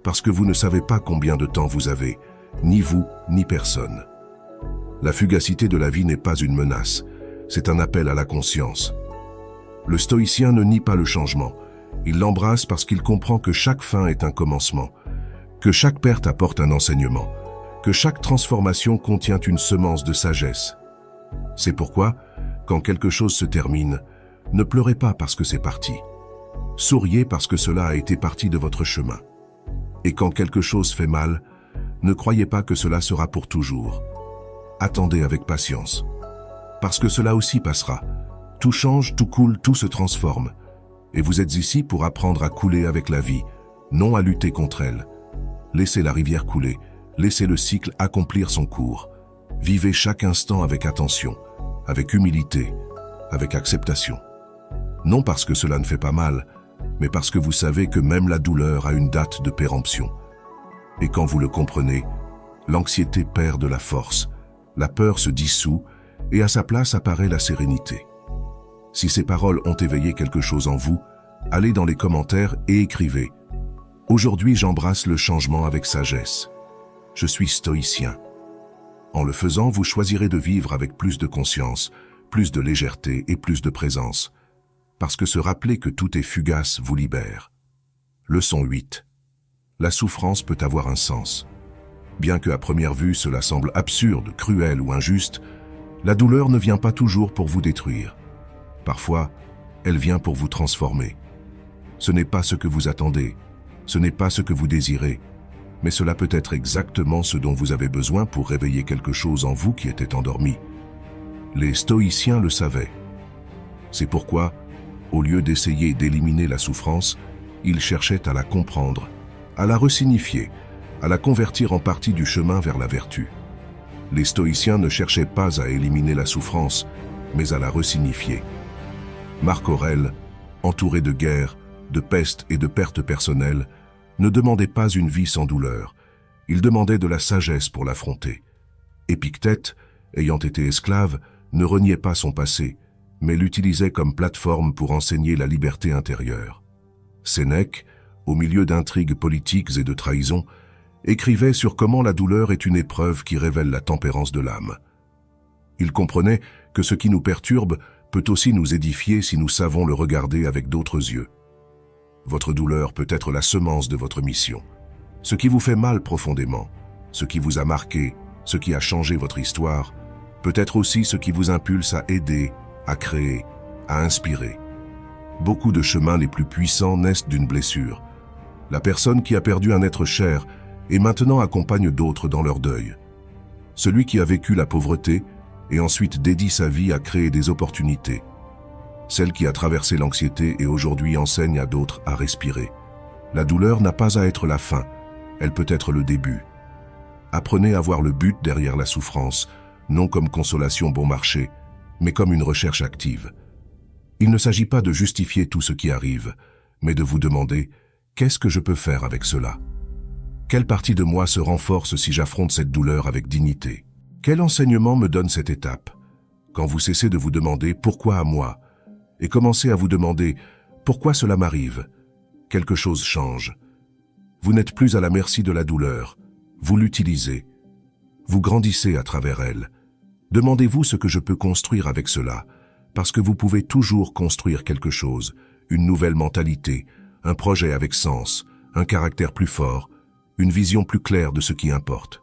parce que vous ne savez pas combien de temps vous avez, ni vous, ni personne. La fugacité de la vie n'est pas une menace, c'est un appel à la conscience. Le stoïcien ne nie pas le changement, il l'embrasse parce qu'il comprend que chaque fin est un commencement, que chaque perte apporte un enseignement, que chaque transformation contient une semence de sagesse. C'est pourquoi, quand quelque chose se termine, ne pleurez pas parce que c'est parti. Souriez parce que cela a été partie de votre chemin. Et quand quelque chose fait mal, ne croyez pas que cela sera pour toujours. Attendez avec patience. Parce que cela aussi passera. Tout change, tout coule, tout se transforme. Et vous êtes ici pour apprendre à couler avec la vie, non à lutter contre elle. Laissez la rivière couler, laissez le cycle accomplir son cours. Vivez chaque instant avec attention, avec humilité, avec acceptation. Non parce que cela ne fait pas mal, mais parce que vous savez que même la douleur a une date de péremption. Et quand vous le comprenez, l'anxiété perd de la force, la peur se dissout et à sa place apparaît la sérénité. Si ces paroles ont éveillé quelque chose en vous, allez dans les commentaires et écrivez « Aujourd'hui, j'embrasse le changement avec sagesse. Je suis stoïcien. » En le faisant, vous choisirez de vivre avec plus de conscience, plus de légèreté et plus de présence, parce que se rappeler que tout est fugace vous libère. Leçon 8. La souffrance peut avoir un sens. Bien que à première vue cela semble absurde, cruel ou injuste, la douleur ne vient pas toujours pour vous détruire. Parfois, elle vient pour vous transformer. Ce n'est pas ce que vous attendez, ce n'est pas ce que vous désirez, mais cela peut être exactement ce dont vous avez besoin pour réveiller quelque chose en vous qui était endormi. Les stoïciens le savaient. C'est pourquoi, au lieu d'essayer d'éliminer la souffrance, ils cherchaient à la comprendre, à la resignifier, à la convertir en partie du chemin vers la vertu. Les stoïciens ne cherchaient pas à éliminer la souffrance, mais à la resignifier. Marc Aurèle, entouré de guerres, de pestes et de pertes personnelles, ne demandait pas une vie sans douleur, il demandait de la sagesse pour l'affronter. Épictète, ayant été esclave, ne reniait pas son passé, mais l'utilisait comme plateforme pour enseigner la liberté intérieure. Sénèque, au milieu d'intrigues politiques et de trahisons, écrivait sur comment la douleur est une épreuve qui révèle la tempérance de l'âme. Il comprenait que ce qui nous perturbe peut aussi nous édifier si nous savons le regarder avec d'autres yeux. Votre douleur peut être la semence de votre mission. Ce qui vous fait mal profondément, ce qui vous a marqué, ce qui a changé votre histoire, peut être aussi ce qui vous impulse à aider, à créer, à inspirer. Beaucoup de chemins les plus puissants naissent d'une blessure. La personne qui a perdu un être cher et maintenant accompagne d'autres dans leur deuil. Celui qui a vécu la pauvreté et ensuite dédie sa vie à créer des opportunités. Celle qui a traversé l'anxiété et aujourd'hui enseigne à d'autres à respirer. La douleur n'a pas à être la fin, elle peut être le début. Apprenez à voir le but derrière la souffrance, non comme consolation bon marché, mais comme une recherche active. Il ne s'agit pas de justifier tout ce qui arrive, mais de vous demander « Qu'est-ce que je peux faire avec cela ?» Quelle partie de moi se renforce si j'affronte cette douleur avec dignité? Quel enseignement me donne cette étape? Quand vous cessez de vous demander « Pourquoi à moi ?» et commencez à vous demander « Pourquoi cela m'arrive ?» quelque chose change. Vous n'êtes plus à la merci de la douleur. Vous l'utilisez. Vous grandissez à travers elle. Demandez-vous ce que je peux construire avec cela, parce que vous pouvez toujours construire quelque chose, une nouvelle mentalité, un projet avec sens, un caractère plus fort, une vision plus claire de ce qui importe.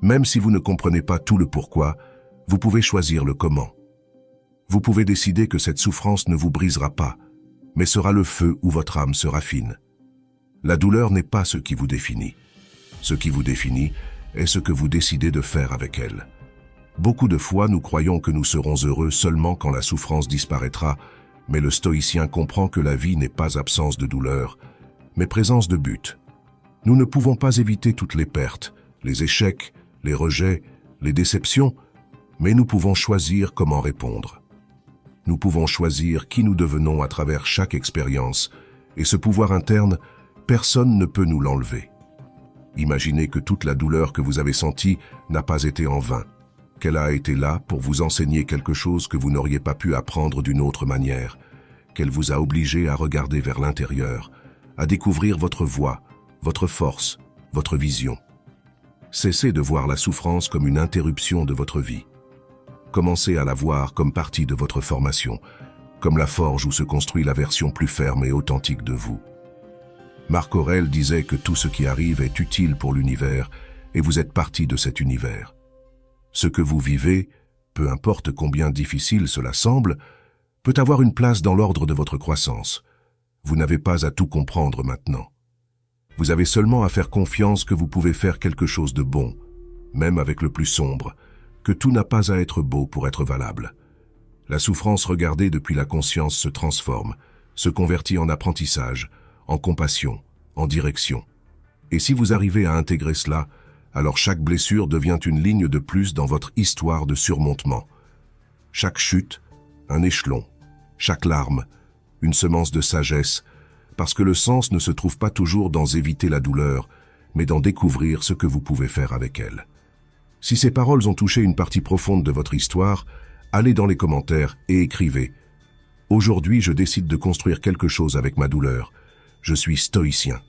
Même si vous ne comprenez pas tout le pourquoi, vous pouvez choisir le comment. Vous pouvez décider que cette souffrance ne vous brisera pas, mais sera le feu où votre âme se raffine. La douleur n'est pas ce qui vous définit. Ce qui vous définit est ce que vous décidez de faire avec elle. Beaucoup de fois, nous croyons que nous serons heureux seulement quand la souffrance disparaîtra, mais le stoïcien comprend que la vie n'est pas absence de douleur, mais présence de but. Nous ne pouvons pas éviter toutes les pertes, les échecs, les rejets, les déceptions, mais nous pouvons choisir comment répondre. Nous pouvons choisir qui nous devenons à travers chaque expérience, et ce pouvoir interne, personne ne peut nous l'enlever. Imaginez que toute la douleur que vous avez sentie n'a pas été en vain, qu'elle a été là pour vous enseigner quelque chose que vous n'auriez pas pu apprendre d'une autre manière, qu'elle vous a obligé à regarder vers l'intérieur, à découvrir votre voix, votre force, votre vision. Cessez de voir la souffrance comme une interruption de votre vie. Commencez à la voir comme partie de votre formation, comme la forge où se construit la version plus ferme et authentique de vous. Marc Aurèle disait que tout ce qui arrive est utile pour l'univers et vous êtes partie de cet univers. Ce que vous vivez, peu importe combien difficile cela semble, peut avoir une place dans l'ordre de votre croissance. Vous n'avez pas à tout comprendre maintenant. Vous avez seulement à faire confiance que vous pouvez faire quelque chose de bon, même avec le plus sombre, que tout n'a pas à être beau pour être valable. La souffrance regardée depuis la conscience se transforme, se convertit en apprentissage, en compassion, en direction. Et si vous arrivez à intégrer cela, alors chaque blessure devient une ligne de plus dans votre histoire de surmontement. Chaque chute, un échelon, chaque larme, une semence de sagesse, parce que le sens ne se trouve pas toujours dans éviter la douleur, mais dans découvrir ce que vous pouvez faire avec elle. Si ces paroles ont touché une partie profonde de votre histoire, allez dans les commentaires et écrivez « Aujourd'hui, je décide de construire quelque chose avec ma douleur. Je suis stoïcien. »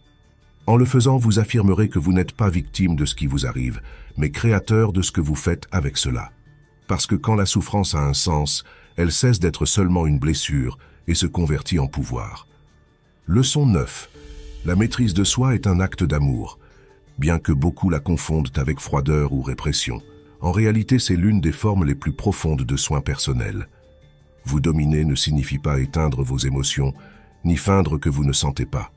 En le faisant, vous affirmerez que vous n'êtes pas victime de ce qui vous arrive, mais créateur de ce que vous faites avec cela. Parce que quand la souffrance a un sens, elle cesse d'être seulement une blessure et se convertit en pouvoir. Leçon 9. La maîtrise de soi est un acte d'amour. Bien que beaucoup la confondent avec froideur ou répression, en réalité c'est l'une des formes les plus profondes de soins personnels. Vous dominer ne signifie pas éteindre vos émotions, ni feindre que vous ne sentez pas.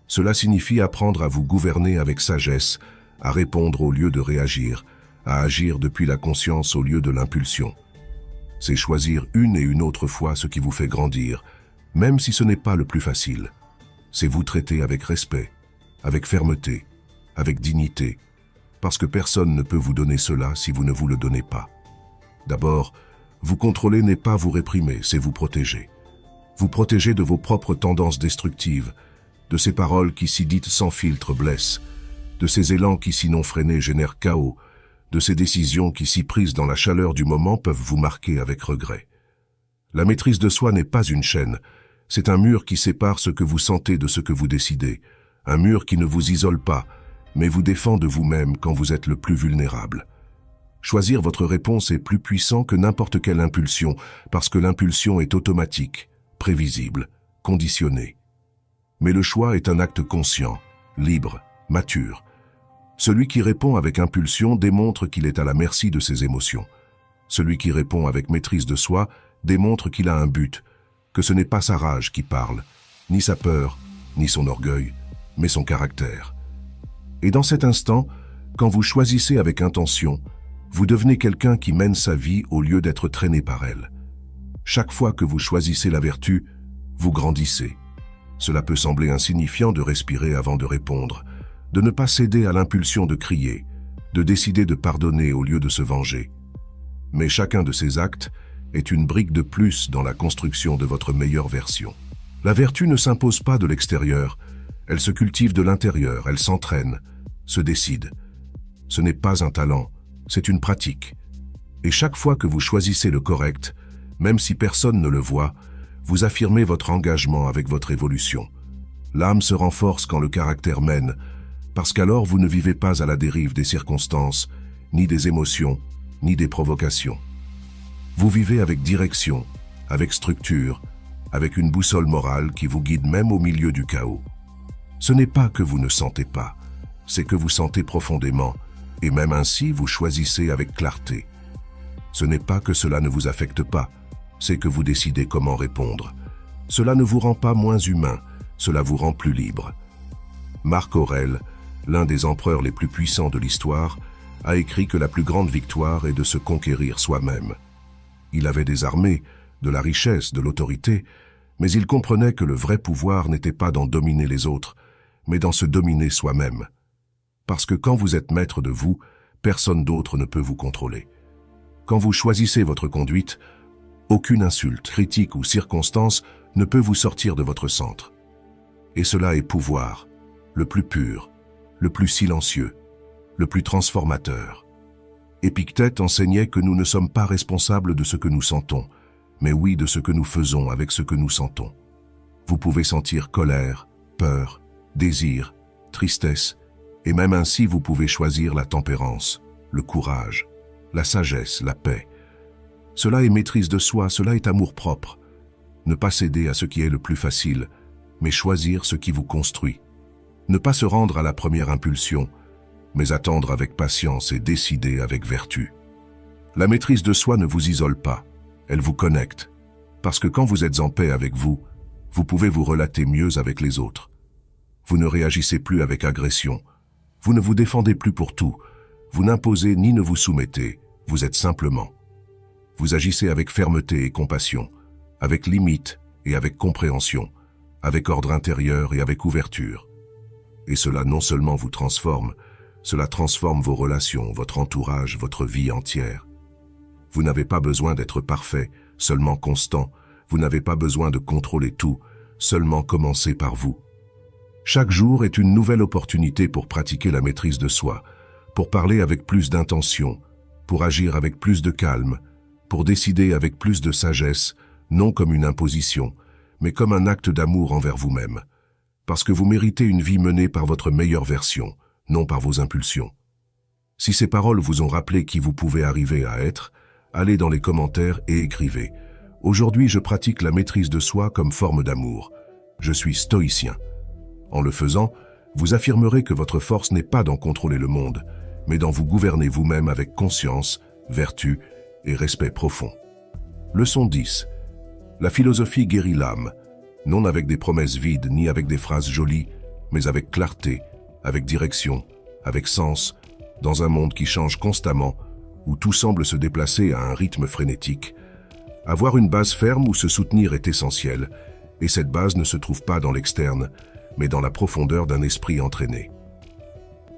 Cela signifie apprendre à vous gouverner avec sagesse, à répondre au lieu de réagir, à agir depuis la conscience au lieu de l'impulsion. C'est choisir une et une autre fois ce qui vous fait grandir, même si ce n'est pas le plus facile. C'est vous traiter avec respect, avec fermeté, avec dignité, parce que personne ne peut vous donner cela si vous ne vous le donnez pas. D'abord, vous contrôler n'est pas vous réprimer, c'est vous protéger. Vous protéger de vos propres tendances destructives, de ces paroles qui si dites sans filtre blessent, de ces élans qui sinon freinés génèrent chaos, de ces décisions qui si prises dans la chaleur du moment peuvent vous marquer avec regret. La maîtrise de soi n'est pas une chaîne, c'est un mur qui sépare ce que vous sentez de ce que vous décidez, un mur qui ne vous isole pas, mais vous défend de vous-même quand vous êtes le plus vulnérable. Choisir votre réponse est plus puissant que n'importe quelle impulsion, parce que l'impulsion est automatique, prévisible, conditionnée. Mais le choix est un acte conscient, libre, mature. Celui qui répond avec impulsion démontre qu'il est à la merci de ses émotions. Celui qui répond avec maîtrise de soi démontre qu'il a un but, que ce n'est pas sa rage qui parle, ni sa peur, ni son orgueil, mais son caractère. Et dans cet instant, quand vous choisissez avec intention, vous devenez quelqu'un qui mène sa vie au lieu d'être traîné par elle. Chaque fois que vous choisissez la vertu, vous grandissez. Cela peut sembler insignifiant de respirer avant de répondre, de ne pas céder à l'impulsion de crier, de décider de pardonner au lieu de se venger. Mais chacun de ces actes est une brique de plus dans la construction de votre meilleure version. La vertu ne s'impose pas de l'extérieur, elle se cultive de l'intérieur, elle s'entraîne, se décide. Ce n'est pas un talent, c'est une pratique. Et chaque fois que vous choisissez le correct, même si personne ne le voit, vous affirmez votre engagement avec votre évolution. L'âme se renforce quand le caractère mène, parce qu'alors vous ne vivez pas à la dérive des circonstances, ni des émotions, ni des provocations. Vous vivez avec direction, avec structure, avec une boussole morale qui vous guide même au milieu du chaos. Ce n'est pas que vous ne sentez pas, c'est que vous sentez profondément, et même ainsi vous choisissez avec clarté. Ce n'est pas que cela ne vous affecte pas, c'est que vous décidez comment répondre. Cela ne vous rend pas moins humain, cela vous rend plus libre. Marc Aurèle, l'un des empereurs les plus puissants de l'histoire, a écrit que la plus grande victoire est de se conquérir soi-même. Il avait des armées, de la richesse, de l'autorité, mais il comprenait que le vrai pouvoir n'était pas d'en dominer les autres, mais d'en se dominer soi-même. Parce que quand vous êtes maître de vous, personne d'autre ne peut vous contrôler. Quand vous choisissez votre conduite, aucune insulte, critique ou circonstance ne peut vous sortir de votre centre. Et cela est pouvoir, le plus pur, le plus silencieux, le plus transformateur. Épictète enseignait que nous ne sommes pas responsables de ce que nous sentons, mais oui de ce que nous faisons avec ce que nous sentons. Vous pouvez sentir colère, peur, désir, tristesse, et même ainsi vous pouvez choisir la tempérance, le courage, la sagesse, la paix. Cela est maîtrise de soi, cela est amour-propre. Ne pas céder à ce qui est le plus facile, mais choisir ce qui vous construit. Ne pas se rendre à la première impulsion, mais attendre avec patience et décider avec vertu. La maîtrise de soi ne vous isole pas, elle vous connecte, parce que quand vous êtes en paix avec vous, vous pouvez vous relater mieux avec les autres. Vous ne réagissez plus avec agression, vous ne vous défendez plus pour tout, vous n'imposez ni ne vous soumettez, vous êtes simplement. Vous agissez avec fermeté et compassion, avec limite et avec compréhension, avec ordre intérieur et avec ouverture. Et cela non seulement vous transforme, cela transforme vos relations, votre entourage, votre vie entière. Vous n'avez pas besoin d'être parfait, seulement constant. Vous n'avez pas besoin de contrôler tout, seulement commencer par vous. Chaque jour est une nouvelle opportunité pour pratiquer la maîtrise de soi, pour parler avec plus d'intention, pour agir avec plus de calme, pour décider avec plus de sagesse, non comme une imposition, mais comme un acte d'amour envers vous-même. Parce que vous méritez une vie menée par votre meilleure version, non par vos impulsions. Si ces paroles vous ont rappelé qui vous pouvez arriver à être, allez dans les commentaires et écrivez « Aujourd'hui, je pratique la maîtrise de soi comme forme d'amour. Je suis stoïcien. » En le faisant, vous affirmerez que votre force n'est pas d'en contrôler le monde, mais d'en vous gouverner vous-même avec conscience, vertu et respect profond. Leçon 10. La philosophie guérit l'âme, non avec des promesses vides ni avec des phrases jolies, mais avec clarté, avec direction, avec sens, dans un monde qui change constamment, où tout semble se déplacer à un rythme frénétique. Avoir une base ferme où se soutenir est essentiel, et cette base ne se trouve pas dans l'externe, mais dans la profondeur d'un esprit entraîné.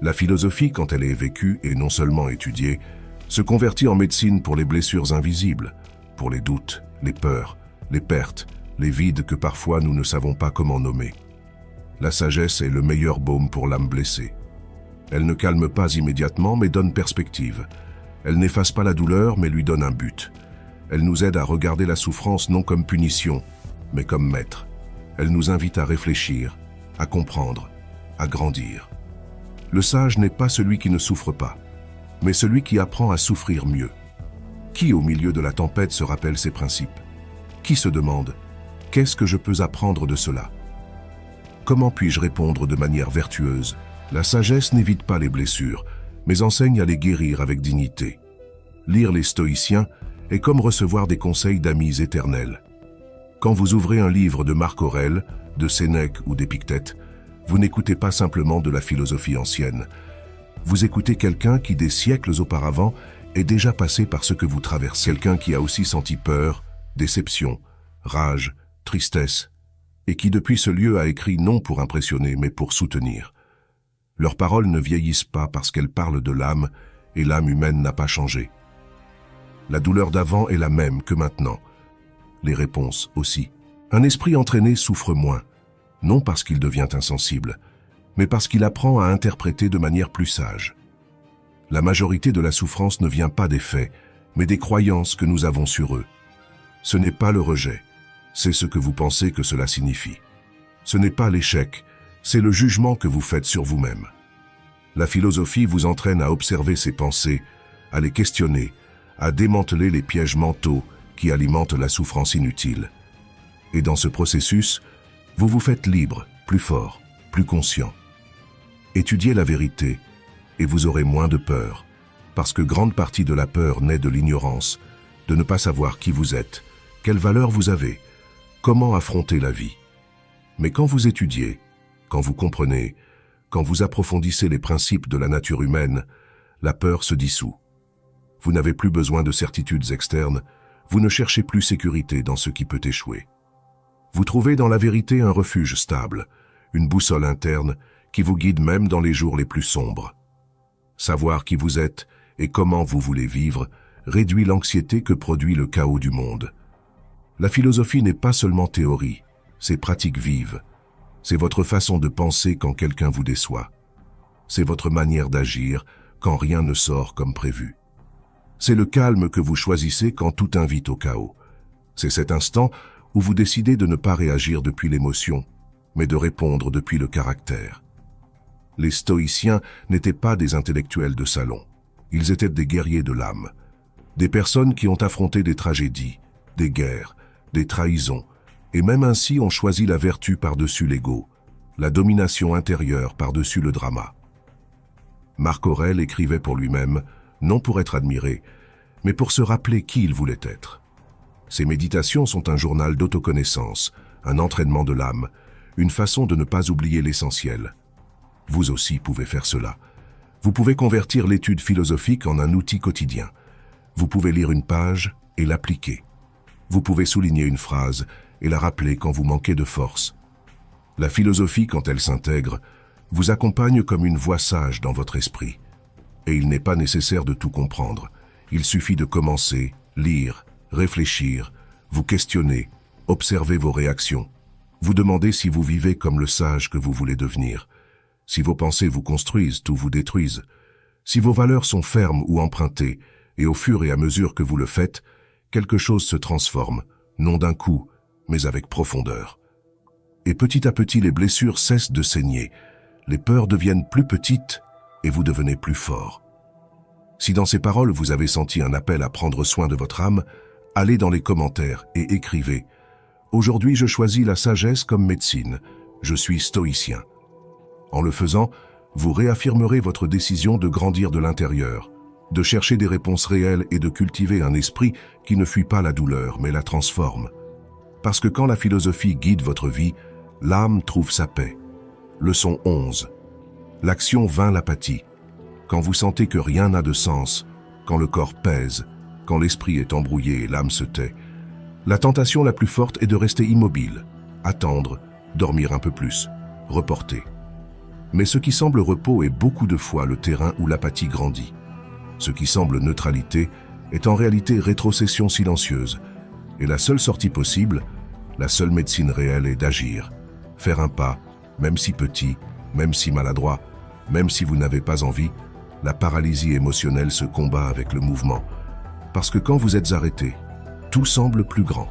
La philosophie, quand elle est vécue et non seulement étudiée, se convertit en médecine pour les blessures invisibles, pour les doutes, les peurs, les pertes, les vides que parfois nous ne savons pas comment nommer. La sagesse est le meilleur baume pour l'âme blessée. Elle ne calme pas immédiatement, mais donne perspective. Elle n'efface pas la douleur, mais lui donne un but. Elle nous aide à regarder la souffrance non comme punition, mais comme maître. Elle nous invite à réfléchir, à comprendre, à grandir. Le sage n'est pas celui qui ne souffre pas, mais celui qui apprend à souffrir mieux. Qui, au milieu de la tempête, se rappelle ses principes? Qui se demande « Qu'est-ce que je peux apprendre de cela ?» Comment puis-je répondre de manière vertueuse? La sagesse n'évite pas les blessures, mais enseigne à les guérir avec dignité. Lire les stoïciens est comme recevoir des conseils d'amis éternels. Quand vous ouvrez un livre de Marc Aurèle, de Sénèque ou d'Épictète, vous n'écoutez pas simplement de la philosophie ancienne. Vous écoutez quelqu'un qui, des siècles auparavant, est déjà passé par ce que vous traversez. Quelqu'un qui a aussi senti peur, déception, rage, tristesse, et qui depuis ce lieu a écrit non pour impressionner, mais pour soutenir. Leurs paroles ne vieillissent pas parce qu'elles parlent de l'âme, et l'âme humaine n'a pas changé. La douleur d'avant est la même que maintenant. Les réponses aussi. Un esprit entraîné souffre moins, non parce qu'il devient insensible, mais parce qu'il apprend à interpréter de manière plus sage. La majorité de la souffrance ne vient pas des faits, mais des croyances que nous avons sur eux. Ce n'est pas le rejet, c'est ce que vous pensez que cela signifie. Ce n'est pas l'échec, c'est le jugement que vous faites sur vous-même. La philosophie vous entraîne à observer ces pensées, à les questionner, à démanteler les pièges mentaux qui alimentent la souffrance inutile. Et dans ce processus, vous vous faites libre, plus fort, plus conscient. Étudiez la vérité et vous aurez moins de peur, parce que grande partie de la peur naît de l'ignorance, de ne pas savoir qui vous êtes, quelle valeur vous avez, comment affronter la vie. Mais quand vous étudiez, quand vous comprenez, quand vous approfondissez les principes de la nature humaine, la peur se dissout. Vous n'avez plus besoin de certitudes externes, vous ne cherchez plus sécurité dans ce qui peut échouer. Vous trouvez dans la vérité un refuge stable, une boussole interne qui vous guide même dans les jours les plus sombres. Savoir qui vous êtes et comment vous voulez vivre réduit l'anxiété que produit le chaos du monde. La philosophie n'est pas seulement théorie, c'est pratique vive. C'est votre façon de penser quand quelqu'un vous déçoit. C'est votre manière d'agir quand rien ne sort comme prévu. C'est le calme que vous choisissez quand tout invite au chaos. C'est cet instant où vous décidez de ne pas réagir depuis l'émotion, mais de répondre depuis le caractère. Les stoïciens n'étaient pas des intellectuels de salon. Ils étaient des guerriers de l'âme. Des personnes qui ont affronté des tragédies, des guerres, des trahisons, et même ainsi ont choisi la vertu par-dessus l'ego, la domination intérieure par-dessus le drama. Marc Aurèle écrivait pour lui-même, non pour être admiré, mais pour se rappeler qui il voulait être. Ses méditations sont un journal d'autoconnaissance, un entraînement de l'âme, une façon de ne pas oublier l'essentiel. Vous aussi pouvez faire cela. Vous pouvez convertir l'étude philosophique en un outil quotidien. Vous pouvez lire une page et l'appliquer. Vous pouvez souligner une phrase et la rappeler quand vous manquez de force. La philosophie, quand elle s'intègre, vous accompagne comme une voix sage dans votre esprit. Et il n'est pas nécessaire de tout comprendre. Il suffit de commencer, lire, réfléchir, vous questionner, observer vos réactions. Vous demandez si vous vivez comme le sage que vous voulez devenir. Si vos pensées vous construisent ou vous détruisent. Si vos valeurs sont fermes ou empruntées, et au fur et à mesure que vous le faites, quelque chose se transforme, non d'un coup, mais avec profondeur. Et petit à petit, les blessures cessent de saigner, les peurs deviennent plus petites et vous devenez plus fort. Si dans ces paroles vous avez senti un appel à prendre soin de votre âme, allez dans les commentaires et écrivez « Aujourd'hui je choisis la sagesse comme médecine, je suis stoïcien ». En le faisant, vous réaffirmerez votre décision de grandir de l'intérieur, de chercher des réponses réelles et de cultiver un esprit qui ne fuit pas la douleur mais la transforme. Parce que quand la philosophie guide votre vie, l'âme trouve sa paix. Leçon 11. L'action vainc l'apathie. Quand vous sentez que rien n'a de sens, quand le corps pèse, quand l'esprit est embrouillé et l'âme se tait, la tentation la plus forte est de rester immobile, attendre, dormir un peu plus, reporter. Mais ce qui semble repos est beaucoup de fois le terrain où l'apathie grandit. Ce qui semble neutralité est en réalité rétrocession silencieuse. Et la seule sortie possible, la seule médecine réelle est d'agir. Faire un pas, même si petit, même si maladroit, même si vous n'avez pas envie, la paralysie émotionnelle se combat avec le mouvement. Parce que quand vous êtes arrêté, tout semble plus grand.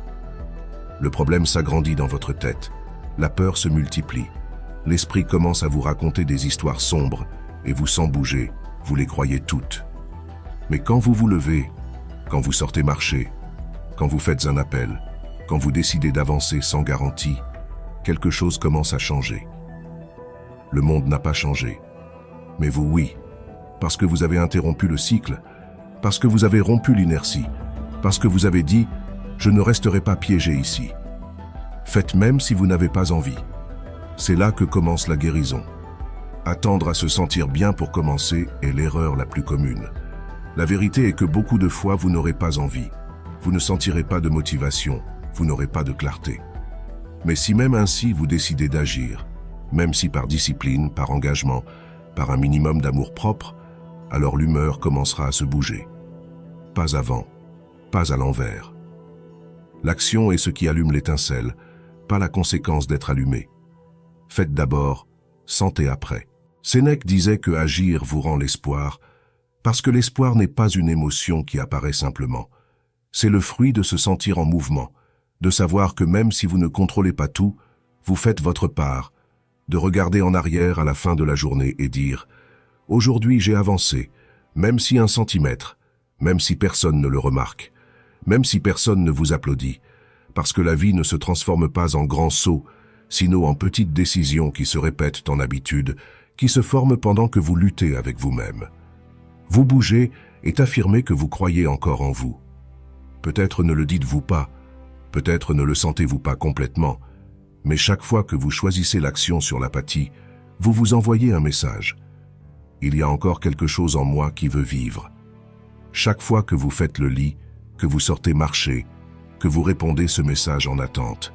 Le problème s'agrandit dans votre tête, la peur se multiplie. L'esprit commence à vous raconter des histoires sombres et vous, sans bouger, vous les croyez toutes. Mais quand vous vous levez, quand vous sortez marcher, quand vous faites un appel, quand vous décidez d'avancer sans garantie, quelque chose commence à changer. Le monde n'a pas changé. Mais vous, oui. Parce que vous avez interrompu le cycle, parce que vous avez rompu l'inertie, parce que vous avez dit « Je ne resterai pas piégé ici ». Faites même si vous n'avez pas envie. C'est là que commence la guérison. Attendre à se sentir bien pour commencer est l'erreur la plus commune. La vérité est que beaucoup de fois, vous n'aurez pas envie. Vous ne sentirez pas de motivation, vous n'aurez pas de clarté. Mais si même ainsi vous décidez d'agir, même si par discipline, par engagement, par un minimum d'amour-propre, alors l'humeur commencera à se bouger. Pas avant, pas à l'envers. L'action est ce qui allume l'étincelle, pas la conséquence d'être allumé. Faites d'abord, sentez après. Sénèque disait que agir vous rend l'espoir, Parce que l'espoir n'est pas une émotion qui apparaît simplement. C'est le fruit de se sentir en mouvement, de savoir que même si vous ne contrôlez pas tout, vous faites votre part, de regarder en arrière à la fin de la journée et dire « Aujourd'hui j'ai avancé, même si 1 centimètre, même si personne ne le remarque, même si personne ne vous applaudit, parce que la vie ne se transforme pas en grands sauts, sinon en petites décisions qui se répètent en habitude, qui se forment pendant que vous luttez avec vous-même. Vous bougez et affirmez que vous croyez encore en vous. Peut-être ne le dites-vous pas, peut-être ne le sentez-vous pas complètement, mais chaque fois que vous choisissez l'action sur l'apathie, vous vous envoyez un message. Il y a encore quelque chose en moi qui veut vivre. Chaque fois que vous faites le lit, que vous sortez marcher, que vous répondez ce message en attente,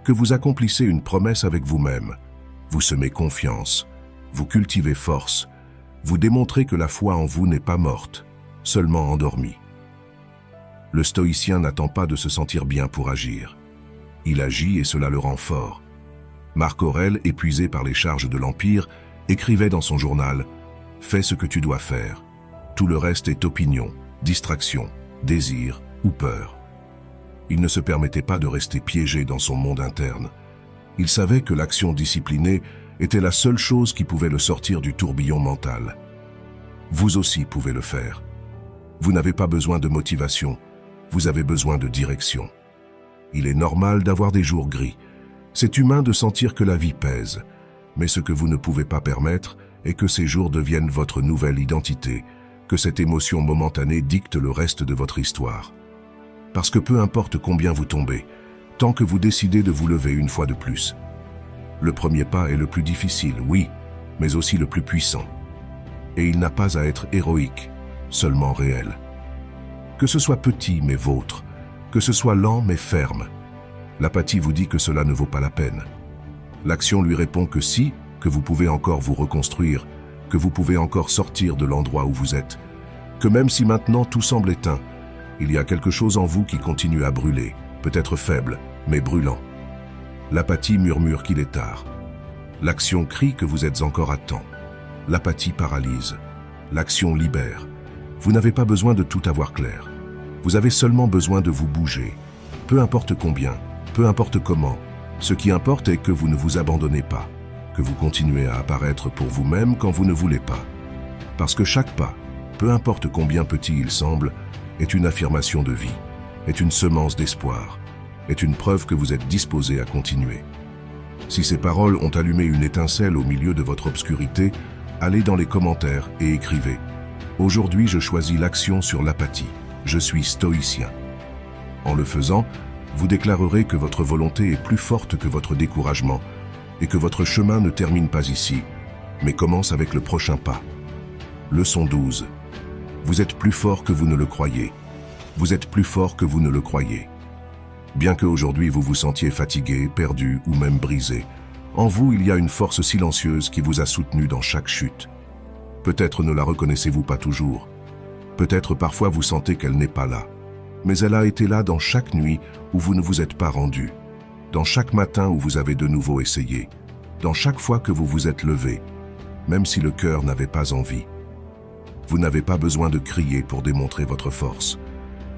que vous accomplissez une promesse avec vous-même, vous semez confiance, vous cultivez force, vous démontrez que la foi en vous n'est pas morte, seulement endormie. Le stoïcien n'attend pas de se sentir bien pour agir. Il agit et cela le rend fort. Marc Aurèle, épuisé par les charges de l'Empire, écrivait dans son journal « Fais ce que tu dois faire. Tout le reste est opinion, distraction, désir ou peur. » Il ne se permettait pas de rester piégé dans son monde interne. Il savait que l'action disciplinée était la seule chose qui pouvait le sortir du tourbillon mental. Vous aussi pouvez le faire. Vous n'avez pas besoin de motivation, vous avez besoin de direction. Il est normal d'avoir des jours gris. C'est humain de sentir que la vie pèse. Mais ce que vous ne pouvez pas permettre est que ces jours deviennent votre nouvelle identité, que cette émotion momentanée dicte le reste de votre histoire. Parce que peu importe combien vous tombez, tant que vous décidez de vous lever une fois de plus. Le premier pas est le plus difficile, oui, mais aussi le plus puissant. Et il n'a pas à être héroïque, seulement réel. Que ce soit petit mais vôtre, que ce soit lent mais ferme, l'apathie vous dit que cela ne vaut pas la peine. L'action lui répond que si, que vous pouvez encore vous reconstruire, que vous pouvez encore sortir de l'endroit où vous êtes, que même si maintenant tout semble éteint, il y a quelque chose en vous qui continue à brûler, peut-être faible, mais brûlant. L'apathie murmure qu'il est tard. L'action crie que vous êtes encore à temps. L'apathie paralyse. L'action libère. Vous n'avez pas besoin de tout avoir clair. Vous avez seulement besoin de vous bouger. Peu importe combien, peu importe comment. Ce qui importe est que vous ne vous abandonnez pas, que vous continuez à apparaître pour vous-même quand vous ne voulez pas. Parce que chaque pas, peu importe combien petit il semble, est une affirmation de vie, est une semence d'espoir, est une preuve que vous êtes disposé à continuer. Si ces paroles ont allumé une étincelle au milieu de votre obscurité, allez dans les commentaires et écrivez « Aujourd'hui je choisis l'action sur l'apathie, je suis stoïcien ». En le faisant, vous déclarerez que votre volonté est plus forte que votre découragement et que votre chemin ne termine pas ici, mais commence avec le prochain pas. Leçon 12. Vous êtes plus fort que vous ne le croyez. Vous êtes plus fort que vous ne le croyez. Bien qu'aujourd'hui vous vous sentiez fatigué, perdu ou même brisé, en vous il y a une force silencieuse qui vous a soutenu dans chaque chute. Peut-être ne la reconnaissez-vous pas toujours. Peut-être parfois vous sentez qu'elle n'est pas là. Mais elle a été là dans chaque nuit où vous ne vous êtes pas rendu, dans chaque matin où vous avez de nouveau essayé, dans chaque fois que vous vous êtes levé, même si le cœur n'avait pas envie. Vous n'avez pas besoin de crier pour démontrer votre force.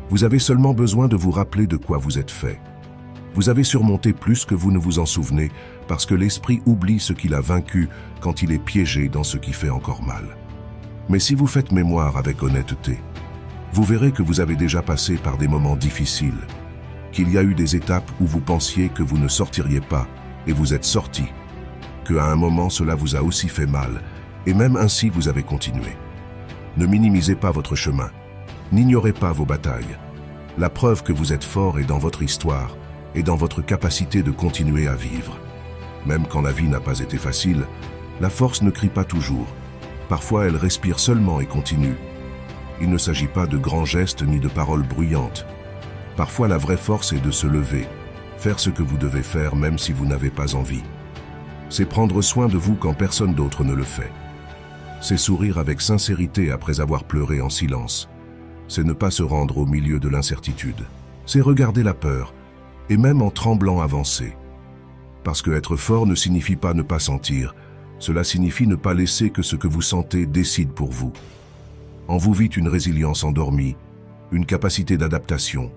Vous avez seulement besoin de vous rappeler de quoi vous êtes fait. Vous avez surmonté plus que vous ne vous en souvenez parce que l'esprit oublie ce qu'il a vaincu quand il est piégé dans ce qui fait encore mal. Mais si vous faites mémoire avec honnêteté, vous verrez que vous avez déjà passé par des moments difficiles, qu'il y a eu des étapes où vous pensiez que vous ne sortiriez pas et vous êtes sorti, qu'à un moment cela vous a aussi fait mal et même ainsi vous avez continué. Ne minimisez pas votre chemin, n'ignorez pas vos batailles. La preuve que vous êtes fort est dans votre histoire et dans votre capacité de continuer à vivre. Même quand la vie n'a pas été facile, la force ne crie pas toujours. Parfois elle respire seulement et continue. Il ne s'agit pas de grands gestes ni de paroles bruyantes. Parfois la vraie force est de se lever, faire ce que vous devez faire même si vous n'avez pas envie. C'est prendre soin de vous quand personne d'autre ne le fait. C'est sourire avec sincérité après avoir pleuré en silence. C'est ne pas se rendre au milieu de l'incertitude. C'est regarder la peur, et même en tremblant avancer. Parce que être fort ne signifie pas ne pas sentir, cela signifie ne pas laisser que ce que vous sentez décide pour vous. En vous vit une résilience endormie, une capacité d'adaptation,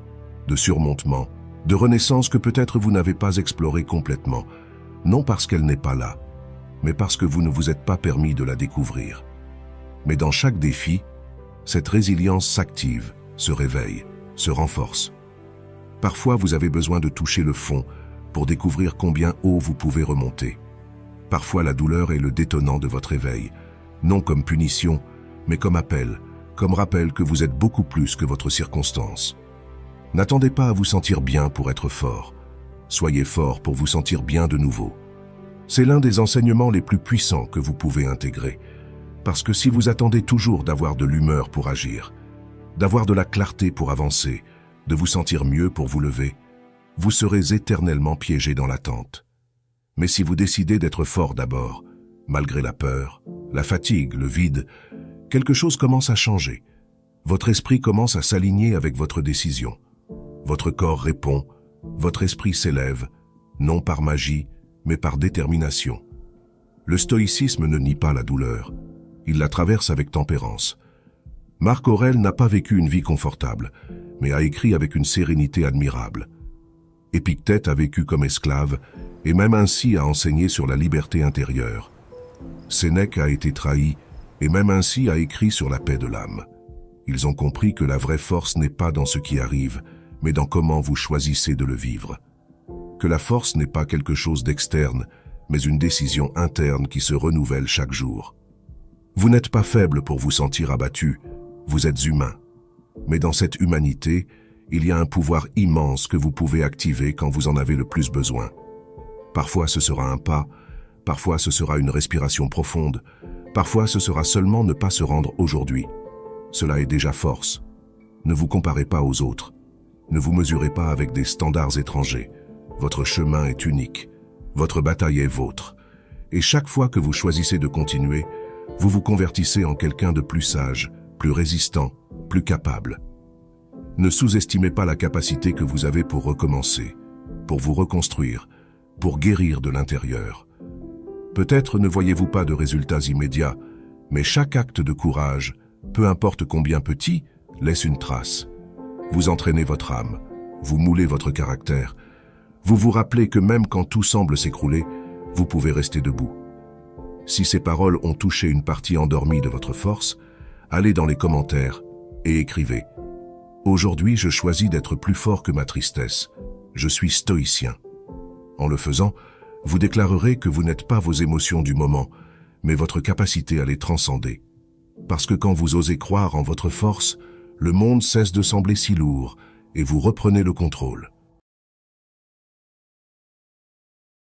de surmontement, de renaissance que peut-être vous n'avez pas explorée complètement, non parce qu'elle n'est pas là, mais parce que vous ne vous êtes pas permis de la découvrir. Mais dans chaque défi, cette résilience s'active, se réveille, se renforce. Parfois, vous avez besoin de toucher le fond pour découvrir combien haut vous pouvez remonter. Parfois, la douleur est le détonant de votre éveil, non comme punition, mais comme appel, comme rappel que vous êtes beaucoup plus que votre circonstance. N'attendez pas à vous sentir bien pour être fort. Soyez fort pour vous sentir bien de nouveau. C'est l'un des enseignements les plus puissants que vous pouvez intégrer. Parce que si vous attendez toujours d'avoir de l'humeur pour agir, d'avoir de la clarté pour avancer, de vous sentir mieux pour vous lever, vous serez éternellement piégé dans l'attente. Mais si vous décidez d'être fort d'abord, malgré la peur, la fatigue, le vide, quelque chose commence à changer. Votre esprit commence à s'aligner avec votre décision. Votre corps répond, votre esprit s'élève, non par magie, mais par détermination. Le stoïcisme ne nie pas la douleur, il la traverse avec tempérance. Marc Aurèle n'a pas vécu une vie confortable, mais a écrit avec une sérénité admirable. Épictète a vécu comme esclave, et même ainsi a enseigné sur la liberté intérieure. Sénèque a été trahi, et même ainsi a écrit sur la paix de l'âme. Ils ont compris que la vraie force n'est pas dans ce qui arrive, mais dans comment vous choisissez de le vivre. Que la force n'est pas quelque chose d'externe, mais une décision interne qui se renouvelle chaque jour. Vous n'êtes pas faible pour vous sentir abattu, vous êtes humain. Mais dans cette humanité, il y a un pouvoir immense que vous pouvez activer quand vous en avez le plus besoin. Parfois ce sera un pas, parfois ce sera une respiration profonde, parfois ce sera seulement ne pas se rendre aujourd'hui. Cela est déjà force. Ne vous comparez pas aux autres. Ne vous mesurez pas avec des standards étrangers. Votre chemin est unique. Votre bataille est vôtre. Et chaque fois que vous choisissez de continuer, vous vous convertissez en quelqu'un de plus sage, plus résistant, plus capable. Ne sous-estimez pas la capacité que vous avez pour recommencer, pour vous reconstruire, pour guérir de l'intérieur. Peut-être ne voyez-vous pas de résultats immédiats, mais chaque acte de courage, peu importe combien petit, laisse une trace. Vous entraînez votre âme, vous moulez votre caractère, vous vous rappelez que même quand tout semble s'écrouler, vous pouvez rester debout. Si ces paroles ont touché une partie endormie de votre force, allez dans les commentaires et écrivez « Aujourd'hui, je choisis d'être plus fort que ma tristesse. Je suis stoïcien. » En le faisant, vous déclarerez que vous n'êtes pas vos émotions du moment, mais votre capacité à les transcender. Parce que quand vous osez croire en votre force, le monde cesse de sembler si lourd et vous reprenez le contrôle.